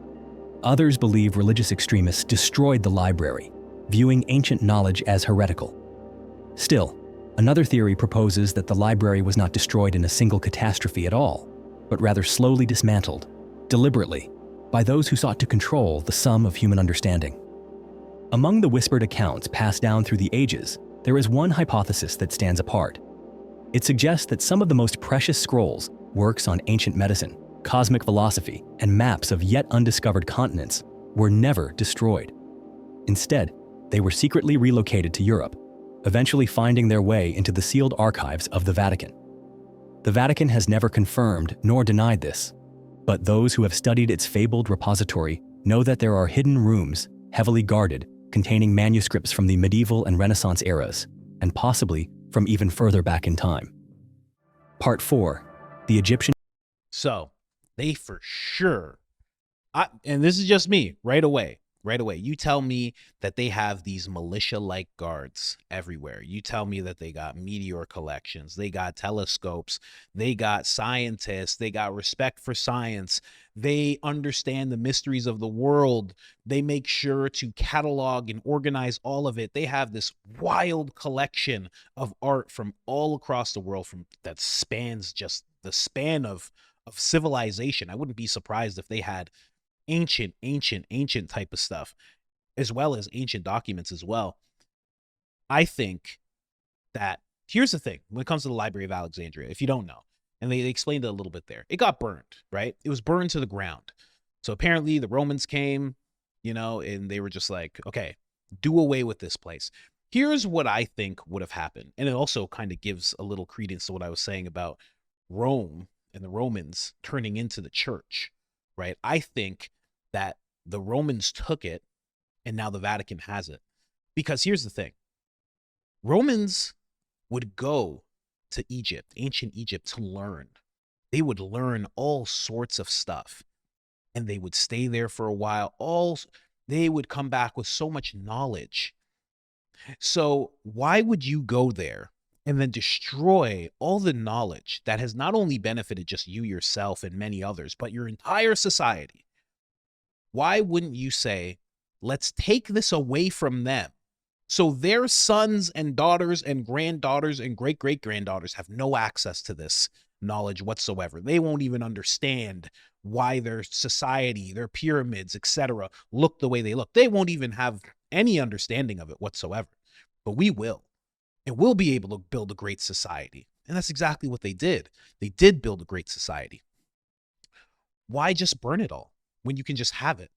Others believe religious extremists destroyed the library, viewing ancient knowledge as heretical. Still, another theory proposes that the library was not destroyed in a single catastrophe at all, but rather slowly dismantled, deliberately, by those who sought to control the sum of human understanding. Among the whispered accounts passed down through the ages, there is one hypothesis that stands apart. It suggests that some of the most precious scrolls, works on ancient medicine, cosmic philosophy, and maps of yet undiscovered continents were never destroyed. Instead, they were secretly relocated to Europe, eventually finding their way into the sealed archives of the Vatican. The Vatican has never confirmed nor denied this, but those who have studied its fabled repository know that there are hidden rooms, heavily guarded, containing manuscripts from the medieval and Renaissance eras, and possibly from even further back in time. Part 4. The Egyptian. So they for sure, and this is just me, right away, you tell me that they have these militia-like guards everywhere. You tell me that they got meteor collections, they got telescopes, they got scientists, they got respect for science, they understand the mysteries of the world, they make sure to catalog and organize all of it. They have this wild collection of art from all across the world, that spans just the span of civilization. I wouldn't be surprised if they had ancient type of stuff, as well as ancient documents as well. I think that here's the thing when it comes to the Library of Alexandria, if you don't know, and they explained it a little bit there, it got burned, right? It was burned to the ground. So apparently the Romans came, and they were just like, okay, do away with this place. Here's what I think would have happened. And it also kind of gives a little credence to what I was saying about Rome and the Romans turning into the church, right? I think that the Romans took it and now the Vatican has it. Because here's the thing. Romans would go to Egypt, ancient Egypt, to learn. They would learn all sorts of stuff and they would stay there for a while. They would come back with so much knowledge. So why would you go there and then destroy all the knowledge that has not only benefited just you yourself and many others, but your entire society? Why wouldn't you say, let's take this away from them so their sons and daughters and granddaughters and great-great-granddaughters have no access to this knowledge whatsoever? They won't even understand why their society, their pyramids, etc., look the way they look. They won't even have any understanding of it whatsoever. But we will. And we'll be able to build a great society. And that's exactly what they did. They did build a great society. Why just burn it all when you can just have it?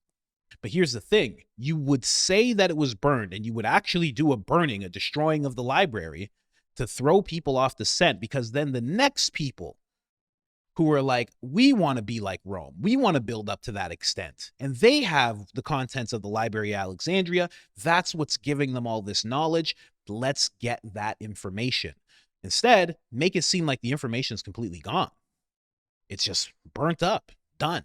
But here's the thing. You would say that it was burned, and you would actually do a burning, a destroying of the library to throw people off the scent, because then the next people who are like, we want to be like Rome. We want to build up to that extent. And they have the contents of the Library of Alexandria. That's what's giving them all this knowledge. Let's get that information. Instead, make it seem like the information is completely gone. It's just burnt up, done.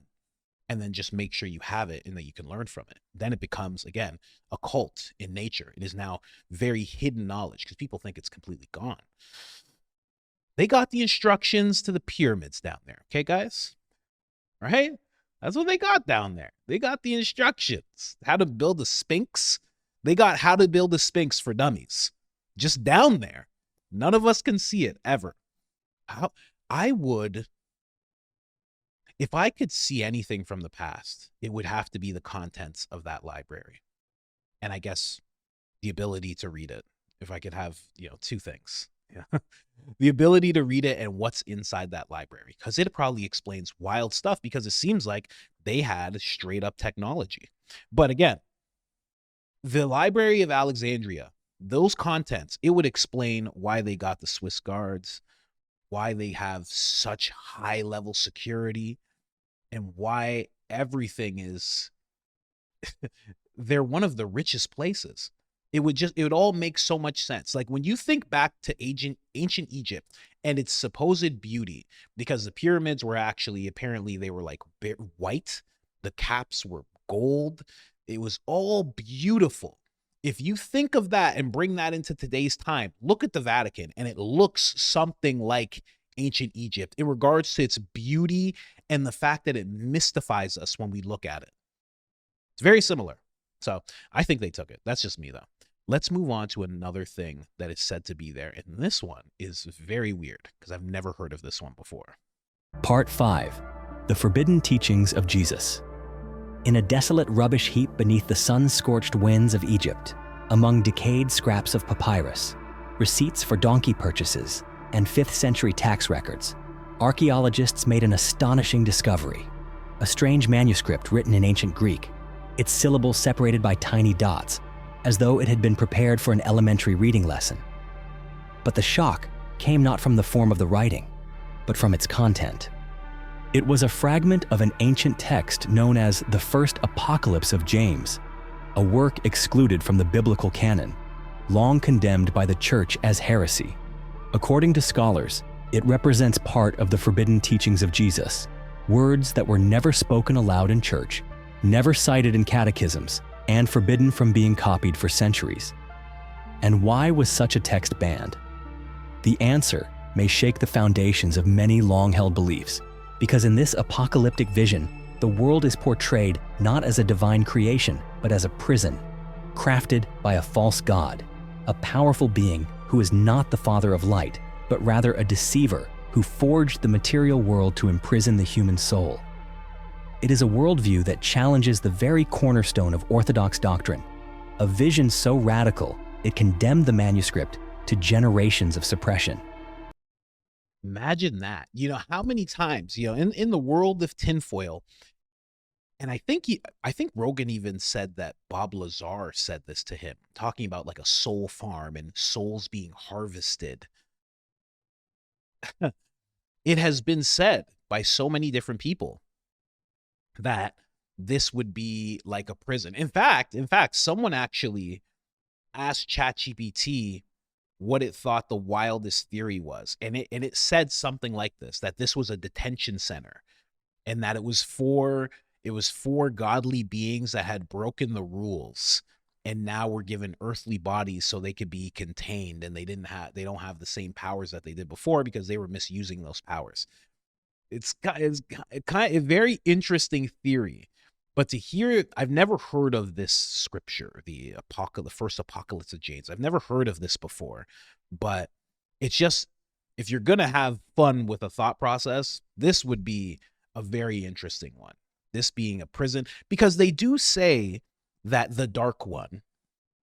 And then just make sure you have it and that you can learn from it. Then it becomes, again, occult in nature. It is now very hidden knowledge because people think it's completely gone. They got the instructions to the pyramids down there. Okay, guys? Right? That's what they got down there. They got the instructions. How to build a Sphinx. They got how to build a Sphinx for dummies. Just down there. None of us can see it ever. If I could see anything from the past, it would have to be the contents of that library. And I guess the ability to read it. If I could have, two things. Yeah. The ability to read it and what's inside that library, because it probably explains wild stuff, because it seems like they had straight up technology. But again, the Library of Alexandria, those contents, it would explain why they got the Swiss guards, why they have such high level security, and why everything is they're one of the richest places. It would all make so much sense. Like when you think back to ancient Egypt and its supposed beauty, because the pyramids were actually, apparently they were like white. The caps were gold. It was all beautiful. If you think of that and bring that into today's time, look at the Vatican and it looks something like ancient Egypt in regards to its beauty and the fact that it mystifies us when we look at it. It's very similar. So I think they took it. That's just me though. Let's move on to another thing that is said to be there. And this one is very weird because I've never heard of this one before. Part 5. The Forbidden Teachings of Jesus. In a desolate rubbish heap beneath the sun-scorched winds of Egypt, among decayed scraps of papyrus, receipts for donkey purchases, and 5th century tax records, archaeologists made an astonishing discovery. A strange manuscript written in ancient Greek, its syllables separated by tiny dots, as though it had been prepared for an elementary reading lesson. But the shock came not from the form of the writing, but from its content. It was a fragment of an ancient text known as the First Apocalypse of James, a work excluded from the biblical canon, long condemned by the church as heresy. According to scholars, it represents part of the forbidden teachings of Jesus, words that were never spoken aloud in church, never cited in catechisms, and forbidden from being copied for centuries. And why was such a text banned? The answer may shake the foundations of many long-held beliefs, because in this apocalyptic vision, the world is portrayed not as a divine creation, but as a prison, crafted by a false god, a powerful being who is not the Father of light, but rather a deceiver who forged the material world to imprison the human soul. It is a worldview that challenges the very cornerstone of Orthodox doctrine, a vision so radical it condemned the manuscript to generations of suppression. Imagine that. How many times, in the world of tinfoil, and I think Rogan even said that Bob Lazar said this to him, talking about like a soul farm and souls being harvested. It has been said by so many different people that this would be like a prison. In fact, someone actually asked ChatGPT what it thought the wildest theory was, and it said something like this: that this was a detention center, and that it was for godly beings that had broken the rules and now were given earthly bodies so they could be contained, and they don't have the same powers that they did before because they were misusing those powers. It's kind of a very interesting theory, but to hear it, I've never heard of this scripture, the First Apocalypse of James. I've never heard of this before, but it's just, if you're gonna have fun with a thought process, this would be a very interesting one. This being a prison, because they do say that the Dark One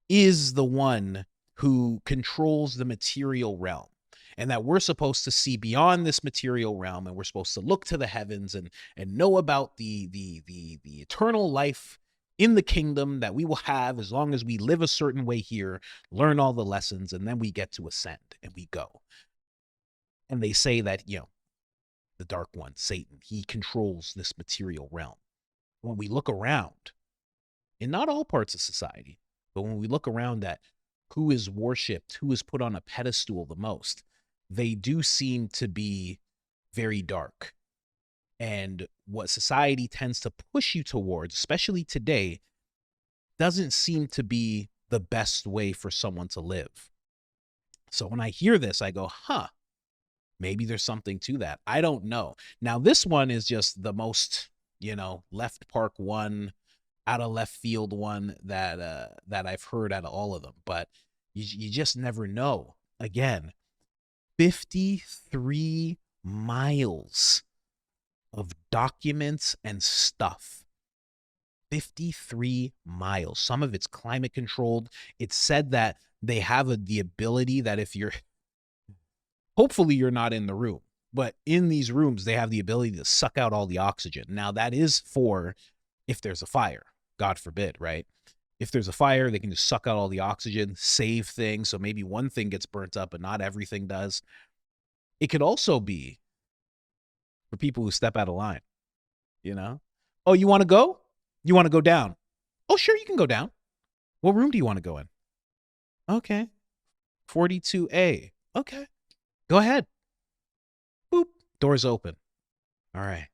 is the one who controls the material realm, and that we're supposed to see beyond this material realm, and we're supposed to look to the heavens and know about the eternal life in the kingdom that we will have as long as we live a certain way here, learn all the lessons, and then we get to ascend and we go. And they say that, the Dark One, Satan. He controls this material realm. When we look around, in not all parts of society, but when we look around at who is worshipped, who is put on a pedestal the most, they do seem to be very dark. And what society tends to push you towards, especially today, doesn't seem to be the best way for someone to live. So when I hear this, I go, huh, maybe there's something to that. I don't know. Now, this one is just the most, left park one, out of left field one that I've heard out of all of them. But you just never know. Again, 53 miles of documents and stuff. 53 miles. Some of it's climate controlled. It's said that they have the ability that if you're, hopefully you're not in the room, but in these rooms, they have the ability to suck out all the oxygen. Now that is for if there's a fire, God forbid, right? If there's a fire, they can just suck out all the oxygen, save things. So maybe one thing gets burnt up, but not everything does. It could also be for people who step out of line, Oh, you want to go? You want to go down? Oh, sure, you can go down. What room do you want to go in? Okay. 42A. Okay. Go ahead. Boop. Doors open. All right.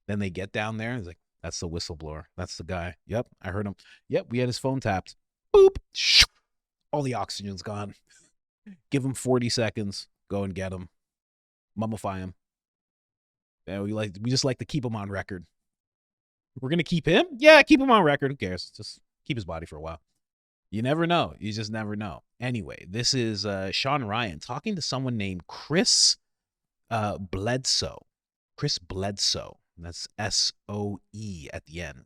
Then they get down there. It's like, that's the whistleblower. That's the guy. Yep, I heard him. Yep, we had his phone tapped. Boop. All the oxygen's gone. Give him 40 seconds. Go and get him. Mummify him. Yeah, we just like to keep him on record. We're going to keep him? Yeah, keep him on record. Who cares? Just keep his body for a while. You never know. You just never know. Anyway, this is Sean Ryan talking to someone named Chris Bledsoe. Chris Bledsoe. That's S-O-E at the end.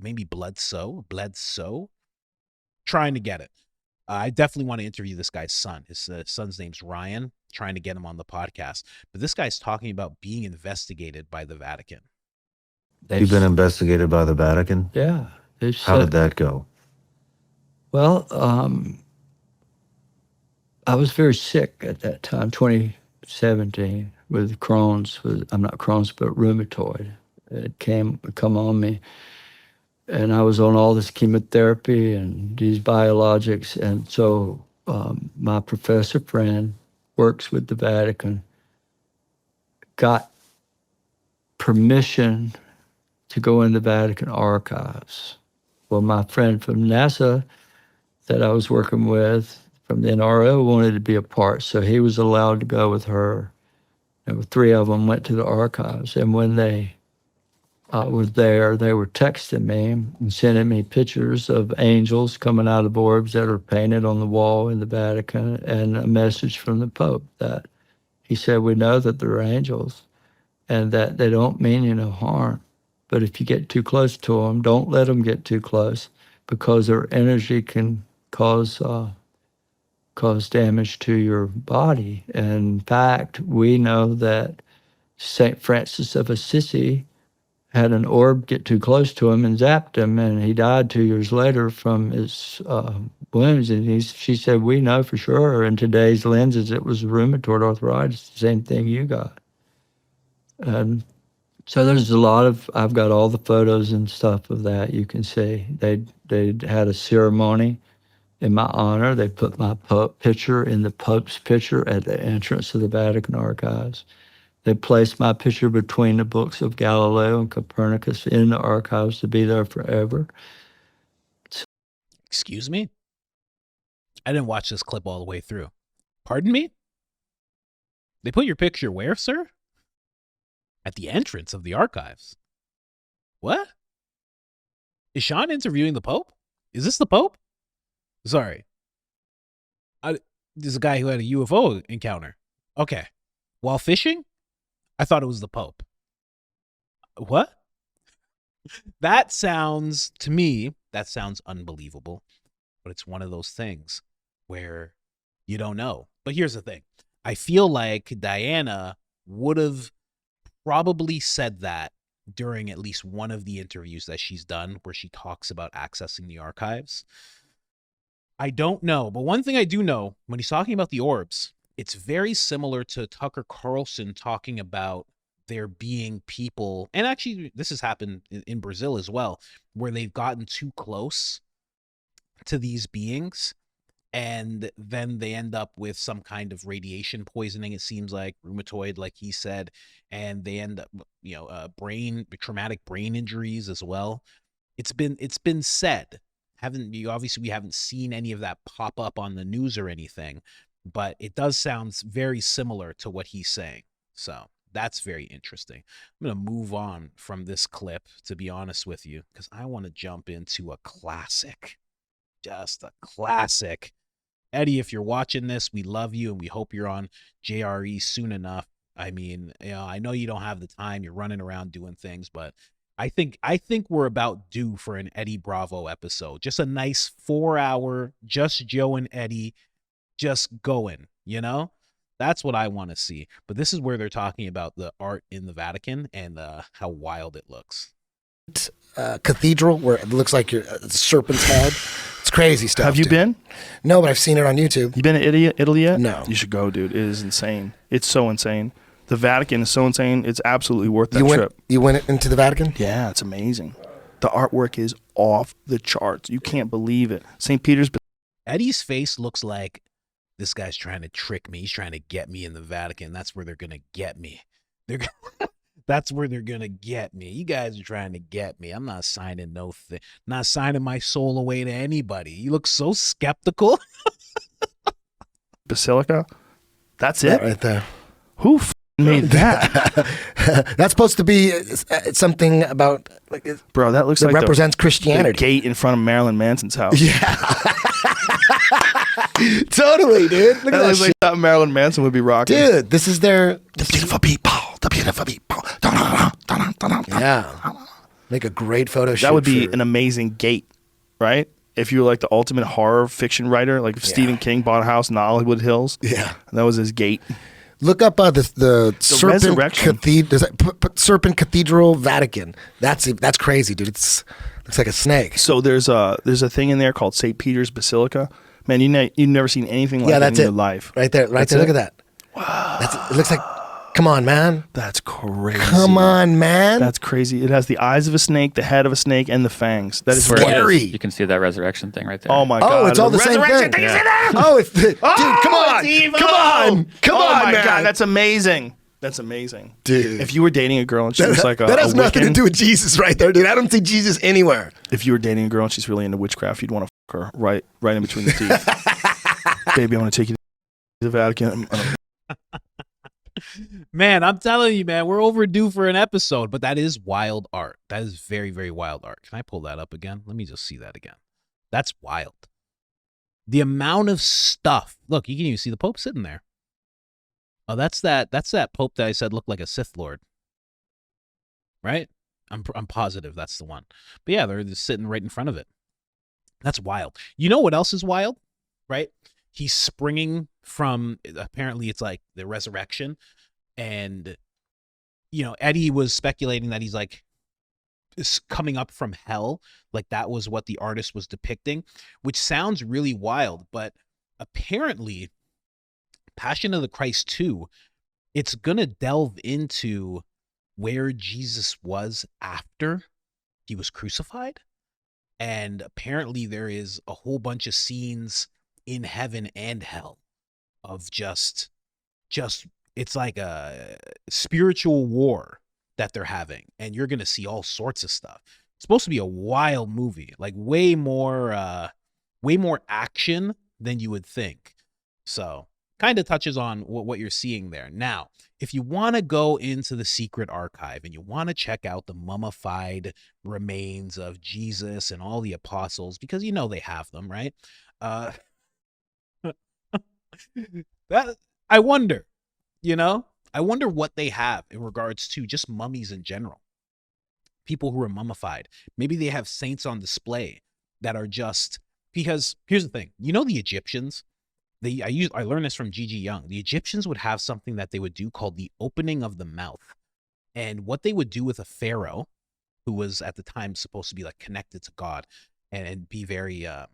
Maybe Bledsoe. Trying to get it. I definitely want to interview this guy's son. His son's name's Ryan. Trying to get him on the podcast. But this guy's talking about being investigated by the Vatican. You've been investigated by the Vatican? Yeah. How did that go? Well, I was very sick at that time, 2017, with Crohn's. I'm not Crohn's, but rheumatoid. It come on me. And I was on all this chemotherapy and these biologics. And so my professor friend works with the Vatican, got permission to go in the Vatican archives. Well, my friend from NASA that I was working with from the NRO wanted to be a part, so he was allowed to go with her. And 3 of them went to the archives. And when they were there, they were texting me and sending me pictures of angels coming out of orbs that are painted on the wall in the Vatican, and a message from the Pope that he said, we know that they're angels and that they don't mean you no harm. But if you get too close to them, don't let them get too close, because their energy can cause damage to your body. And in fact, we know that St. Francis of Assisi had an orb get too close to him and zapped him, and he died 2 years later from his wounds. And she said, we know for sure in today's lenses it was rheumatoid arthritis, the same thing you got. And so there's a lot of, I've got all the photos and stuff of that you can see. They had a ceremony in my honor. They put my picture in the Pope's picture at the entrance of the Vatican archives. They placed my picture between the books of Galileo and Copernicus in the archives to be there forever. Excuse me? I didn't watch this clip all the way through. Pardon me? They put your picture where, sir? At the entrance of the archives. What? Is Sean interviewing the Pope? Is this the Pope? Sorry. This is a guy who had a UFO encounter. Okay. While fishing? I thought it was the Pope. What? To me, that sounds unbelievable. But it's one of those things where you don't know. But here's the thing. I feel like Diana would have probably said that during at least one of the interviews that she's done where she talks about accessing the archives. I don't know. But one thing I do know, when he's talking about the orbs, it's very similar to Tucker Carlson talking about there being people, and actually this has happened in Brazil as well, where they've gotten too close to these beings and then they end up with some kind of radiation poisoning, it seems like, rheumatoid, like he said, and they end up, traumatic brain injuries as well. It's been said. Obviously we haven't seen any of that pop up on the news or anything, but it does sound very similar to what he's saying. So that's very interesting. I'm going to move on from this clip, to be honest with you, because I want to jump into a classic. Just a classic. Eddie, if you're watching this, we love you and we hope you're on JRE soon enough. I mean, I know you don't have the time. You're running around doing things, but I think we're about due for an Eddie Bravo episode. Just a nice 4-hour, just Joe and Eddie just going, That's what I want to see. But this is where they're talking about the art in the Vatican and how wild it looks. Cathedral where it looks like a serpent's head. It's crazy stuff. Have you been? No, but I've seen it on YouTube. You been to Italy yet? No. You should go, dude. It is insane. It's so insane. The Vatican is so insane. It's absolutely worth that trip. You went into the Vatican? Yeah, it's amazing. The artwork is off the charts. You can't believe it. St. Peter's. Eddie's face looks like this guy's trying to trick me. He's trying to get me in the Vatican. That's where they're going to get me. That's where they're going to get me. You guys are trying to get me. I'm not signing not signing my soul away to anybody. You look so skeptical. Basilica? That's it? That right there. Who made that? That's supposed to be something about, bro, that looks that like represents Christianity. The gate in front of Marilyn Manson's house. Yeah. Totally, dude. Look at that looks shit. like something Marilyn Manson would be rocking. Dude, this is their... The beautiful people. The beautiful people. Yeah. Make a great photo shoot. That would be an amazing gate, right? If you were like the ultimate horror fiction writer, like if Stephen King bought a house in the Hollywood Hills. Yeah. And that was his gate. Look up the Serpent Cathedral, Serpent Cathedral Vatican. That's crazy, dude. Looks like a snake. So there's a thing in there called St. Peter's Basilica. Man, you've never seen anything like that in your life. Right there. Look at that. Wow. It looks like, come on, man. That's crazy. Come on, man. That's crazy. It has the eyes of a snake, the head of a snake, and the fangs. That is scary. You can see that resurrection thing right there. Oh my God. Oh, it's all the same thing. You see that? Oh, dude, come on. It's evil. Come on, oh my man. God, that's amazing. That's amazing. Dude. If you were dating a girl and she was like that has nothing to Wiccan, do with Jesus right there, dude. I don't see Jesus anywhere. If you were dating a girl and she's really into witchcraft, you'd want to fuck her right in between the teeth. Baby, I want to take you to the Vatican. Man, I'm telling you, man, we're overdue for an episode, but that is wild art. That is very, very wild art. Can I pull that up again? Let me just see that again. That's wild. The amount of stuff. Look, you can even see the Pope sitting there. Oh, that's that Pope that I said looked like a Sith Lord. Right? I'm positive that's the one. But yeah, they're just sitting right in front of it. That's wild. You know what else is wild? Right? He's springing from, apparently it's like the resurrection. And, Eddie was speculating that he's like coming up from hell. Like that was what the artist was depicting, which sounds really wild. But apparently, Passion of the Christ 2, it's going to delve into where Jesus was after he was crucified. And apparently there is a whole bunch of scenes in heaven and hell of just it's like a spiritual war that they're having, and you're gonna see all sorts of stuff. It's supposed to be a wild movie, like way more action than you would think. So kind of touches on what you're seeing there. Now, if you want to go into the secret archive and you want to check out the mummified remains of Jesus and all the apostles, because they have them, right? That I wonder what they have in regards to just mummies in general. People who are mummified. Maybe they have saints on display that are just, because here's the thing. The Egyptians, I learned this from Gigi Young. The Egyptians would have something that they would do called the opening of the mouth. And what they would do with a pharaoh, who was at the time supposed to be like connected to God and be very, I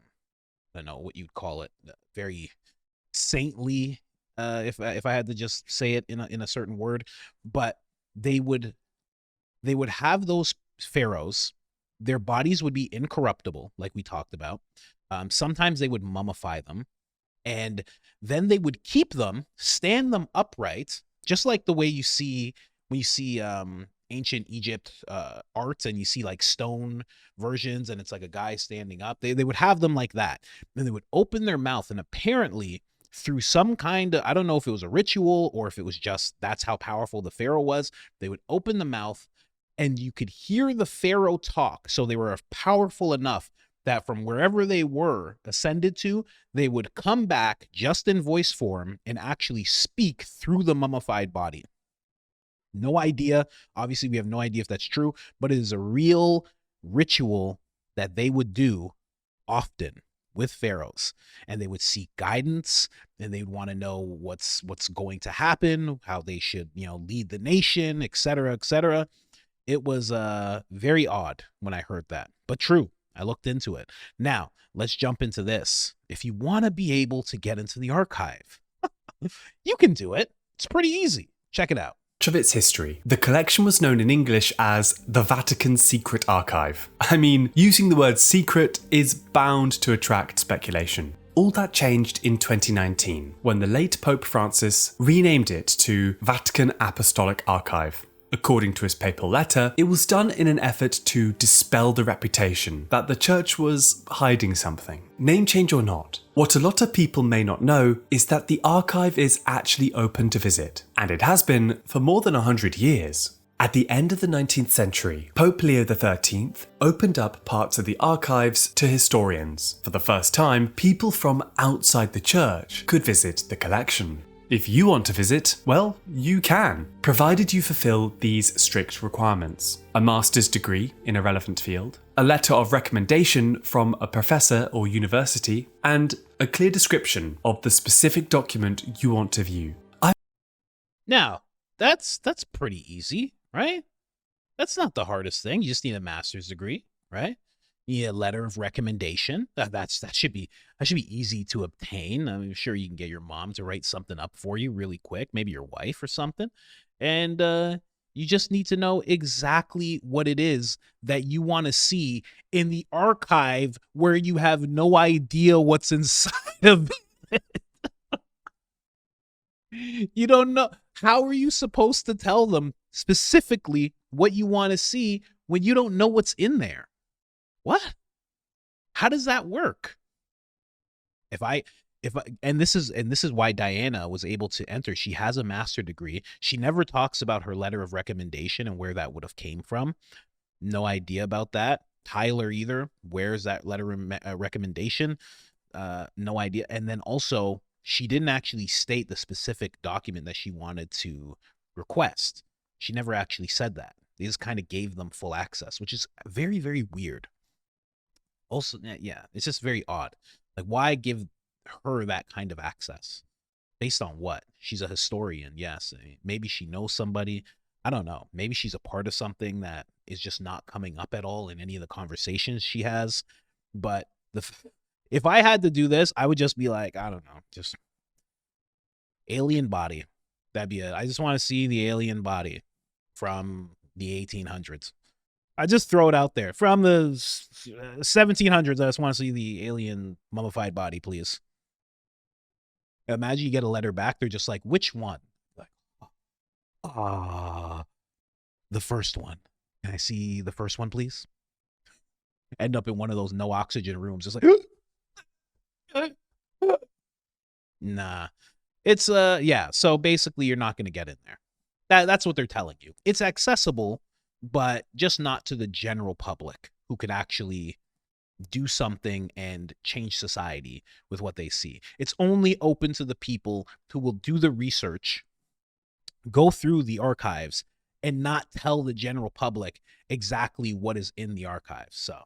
don't know what you'd call it, very saintly if I had to just say it in a certain word, but they would have those pharaohs. Their bodies would be incorruptible, like we talked about. Sometimes they would mummify them, and then they would keep them, stand them upright, just like the way you see when you see ancient Egypt art, and you see like stone versions, and it's like a guy standing up. They would have them like that. Then they would open their mouth, and apparently through some kind of, I don't know if it was a ritual or if it was just that's how powerful the pharaoh was, they would open the mouth and you could hear the pharaoh talk. So they were powerful enough that from wherever they were ascended to, they would come back just in voice form and actually speak through the mummified body. No idea. Obviously, we have no idea if that's true, but it is a real ritual that they would do often with pharaohs, and they would seek guidance, and they'd want to know what's going to happen, how they should, lead the nation, etc., etc. It was very odd when I heard that, but true. I looked into it. Now, let's jump into this. If you want to be able to get into the archive, you can do it. It's pretty easy. Check it out. Of its history, the collection was known in English as the Vatican Secret Archive. I mean, using the word secret is bound to attract speculation. All that changed in 2019, when the late Pope Francis renamed it to Vatican Apostolic Archive. According to his papal letter, it was done in an effort to dispel the reputation that the church was hiding something. Name change or not, what a lot of people may not know is that the archive is actually open to visit, and it has been for more than 100 years. At the end of the 19th century, Pope Leo XIII opened up parts of the archives to historians. For the first time, people from outside the church could visit the collection. If you want to visit, well, you can, provided you fulfill these strict requirements. A master's degree in a relevant field, a letter of recommendation from a professor or university, and a clear description of the specific document you want to view. Now, that's pretty easy, right? That's not the hardest thing. You just need a master's degree, right? You need a letter of recommendation. That should be easy to obtain. I'm sure you can get your mom to write something up for you really quick, maybe your wife or something. And you just need to know exactly what it is that you want to see in the archive where you have no idea what's inside of it. You don't know. How are you supposed to tell them specifically what you want to see when you don't know what's in there? What? How does that work? And this is why Diana was able to enter. She has a master's degree. She never talks about her letter of recommendation and where that would have came from. No idea about that. Tyler either. Where's that letter of recommendation? No idea. And then also, she didn't actually state the specific document that she wanted to request. She never actually said that. They just kind of gave them full access, which is very, very weird. Also, yeah, it's just very odd. Like, why give her that kind of access? Based on what? She's a historian, yes. Maybe she knows somebody. I don't know. Maybe she's a part of something that is just not coming up at all in any of the conversations she has. But if I had to do this, I would just be like, I don't know, just alien body. I just want to see the alien body from the 1800s. I just throw it out there. From the 1700s, I just want to see the alien mummified body, please. Imagine you get a letter back. They're just like, which one? Like, the first one. Can I see the first one, please? End up in one of those no oxygen rooms. It's like, nah. It's, yeah. So basically, you're not going to get in there. That's what they're telling you. It's accessible, but just not to the general public who could actually do something and change society with what they see. It's only open to the people who will do the research, go through the archives, and not tell the general public exactly what is in the archives. So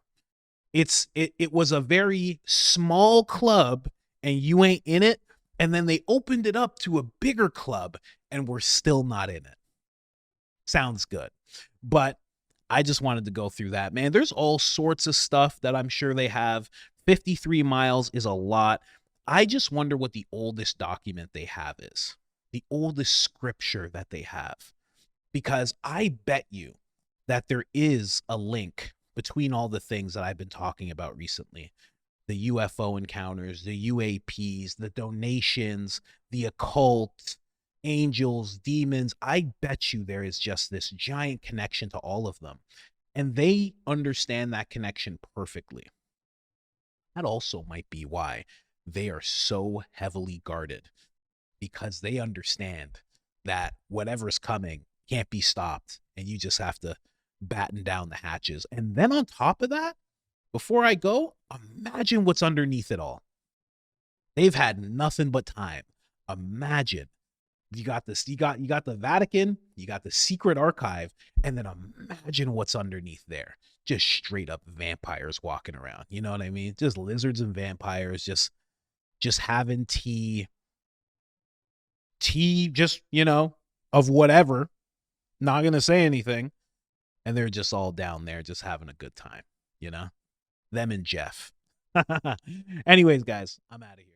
it was a very small club, and you ain't in it. And then they opened it up to a bigger club, and we're still not in it. Sounds good. But I just wanted to go through that, man. There's all sorts of stuff that I'm sure they have. 53 miles is a lot. I just wonder what the oldest document they have is, the oldest scripture that they have, because I bet you that there is a link between all the things that I've been talking about recently. The UFO encounters, the UAPs, the donations, the occult, angels, demons. I bet you there is just this giant connection to all of them. And they understand that connection perfectly. That also might be why they are so heavily guarded, because they understand that whatever's coming can't be stopped, and you just have to batten down the hatches. And then on top of that, before I go, imagine what's underneath it all. They've had nothing but time. Imagine you got this, you got the Vatican, you got the secret archive, and then imagine what's underneath there. Just straight up vampires walking around. You know what I mean? Just lizards and vampires just having tea, just, you know, of whatever, not gonna say anything, and they're just all down there just having a good time, you know, them and Jeff. Anyways, guys, I'm out of here.